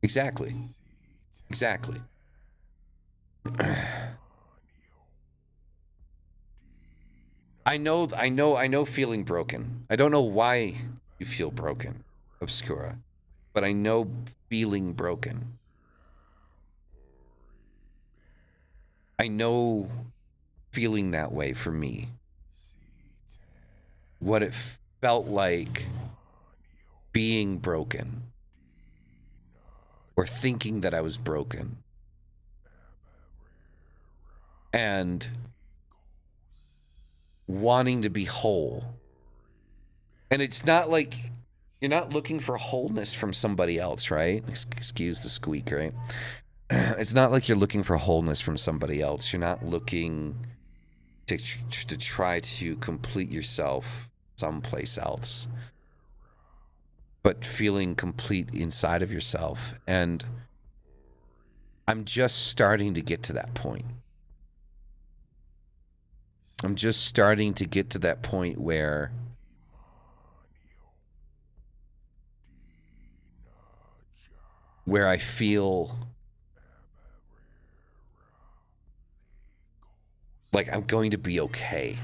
Exactly. Exactly. I know feeling broken. I don't know why you feel broken, Obscura, but I know feeling broken. I know feeling that way for me. What it felt like being broken or thinking that I was broken. And wanting to be whole. And it's not like you're not looking for wholeness from somebody else, right? Excuse the squeak, right? It's not like you're looking for wholeness from somebody else. You're not looking to try to complete yourself someplace else, but feeling complete inside of yourself. And I'm just starting to get to that point. I'm just starting to get to that point where I feel like I'm going to be okay.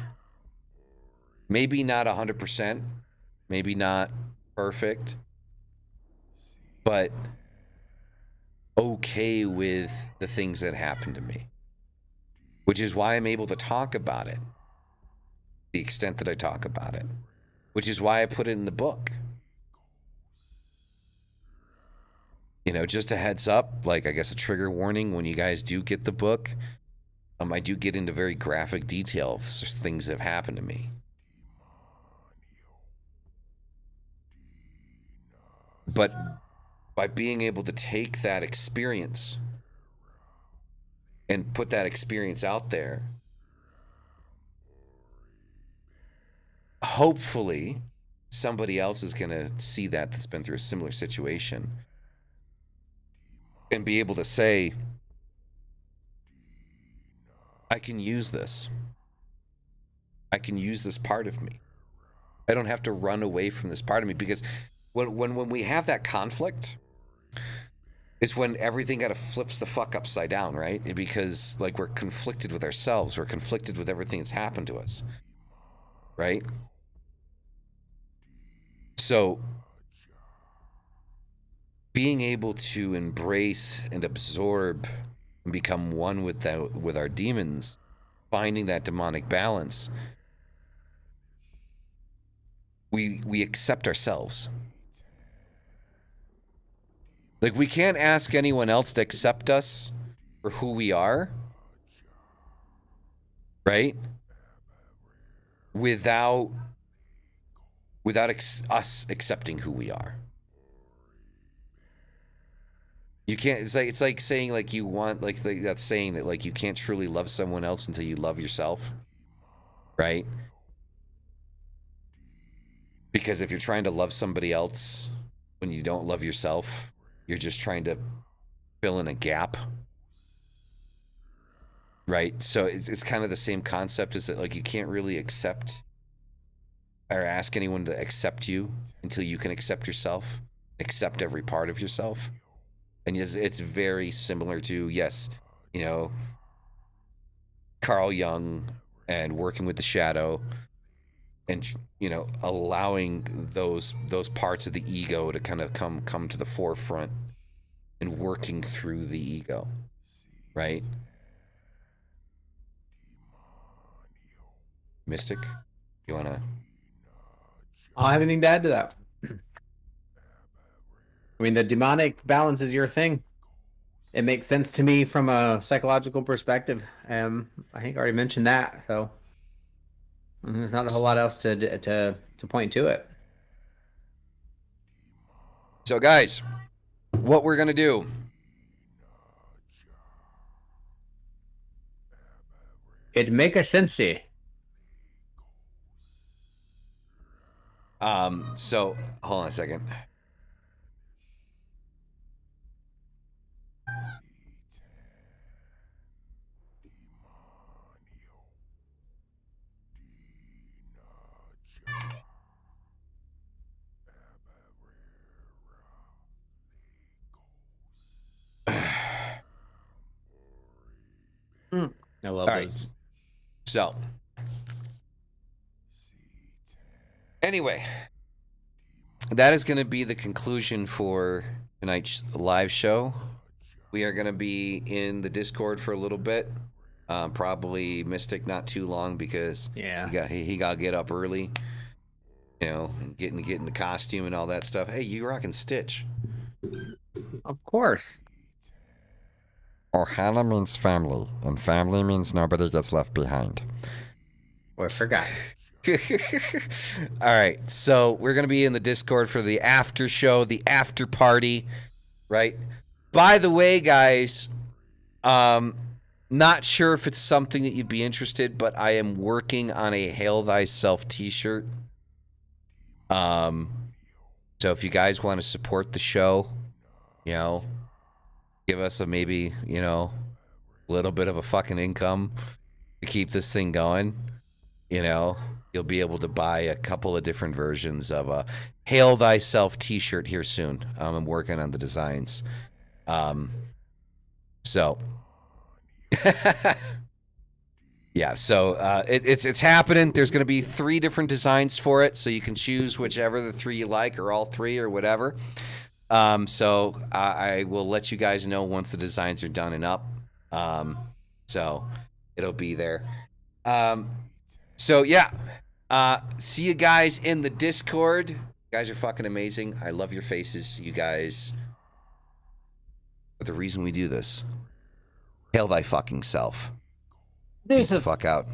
Maybe not 100%, maybe not perfect, but okay with the things that happened to me. Which is why I'm able to talk about it, the extent that I talk about it. Which is why I put it in the book. You know, just a heads up, like I guess a trigger warning when you guys do get the book. I do get into very graphic detail of things that have happened to me. But by being able to take that experience and put that experience out there, hopefully somebody else is going to see that that's been through a similar situation and be able to say, I can use this. I can use this part of me. I don't have to run away from this part of me, because when we have that conflict is when everything kind of flips the fuck upside down, right? Because like we're conflicted with ourselves. We're conflicted with everything that's happened to us, right? So being able to embrace and absorb and become one with our demons, finding that demonic balance, we accept ourselves. Like, we can't ask anyone else to accept us for who we are, right? Without us accepting who we are. You can't. It's like saying like you want like that saying that like you can't truly love someone else until you love yourself, right? Because if you're trying to love somebody else when you don't love yourself, you're just trying to fill in a gap. Right? So it's kind of the same concept, is that like you can't really accept or ask anyone to accept you until you can accept yourself, accept every part of yourself. And yes, it's very similar to, yes, you know, Carl Jung and working with the shadow, and you know, allowing those parts of the ego to kind of come to the forefront and working through the ego, right? Mystic, you wanna? I don't have anything to add to that. I mean, the demonic balance is your thing. It makes sense to me from a psychological perspective. I think I already mentioned that, so there's not a whole lot else to point to it. So guys, what we're gonna do? It'd make a sensey. So hold on a second. I love All right. those. So anyway, that is going to be the conclusion for tonight's live show. We are going to be in the Discord for a little bit. Probably Mystic not too long, because Yeah. he got to get up early, you know, and get in the costume and all that stuff. Hey, you rocking Stitch? Of course. Ohana means family, and family means nobody gets left behind. Or forgot. All right, so we're gonna be in the Discord for the after show, the after party, right? By the way, guys, not sure if it's something that you'd be interested, but I am working on a Hail Thyself t-shirt. So if you guys want to support the show, you know, give us a maybe, you know, a little bit of a fucking income to keep this thing going, you know, you'll be able to buy a couple of different versions of a Hail Thyself t-shirt here soon. I'm working on the designs. So yeah, so it's happening. There's going to be 3 different designs for it, so you can choose whichever the 3 you like, or all 3, or whatever. So I will let you guys know once the designs are done and up. So it'll be there. So yeah, see you guys in the Discord. You guys are fucking amazing. I love your faces, you guys. But the reason we do this, hail thy fucking self. Peace the fuck out.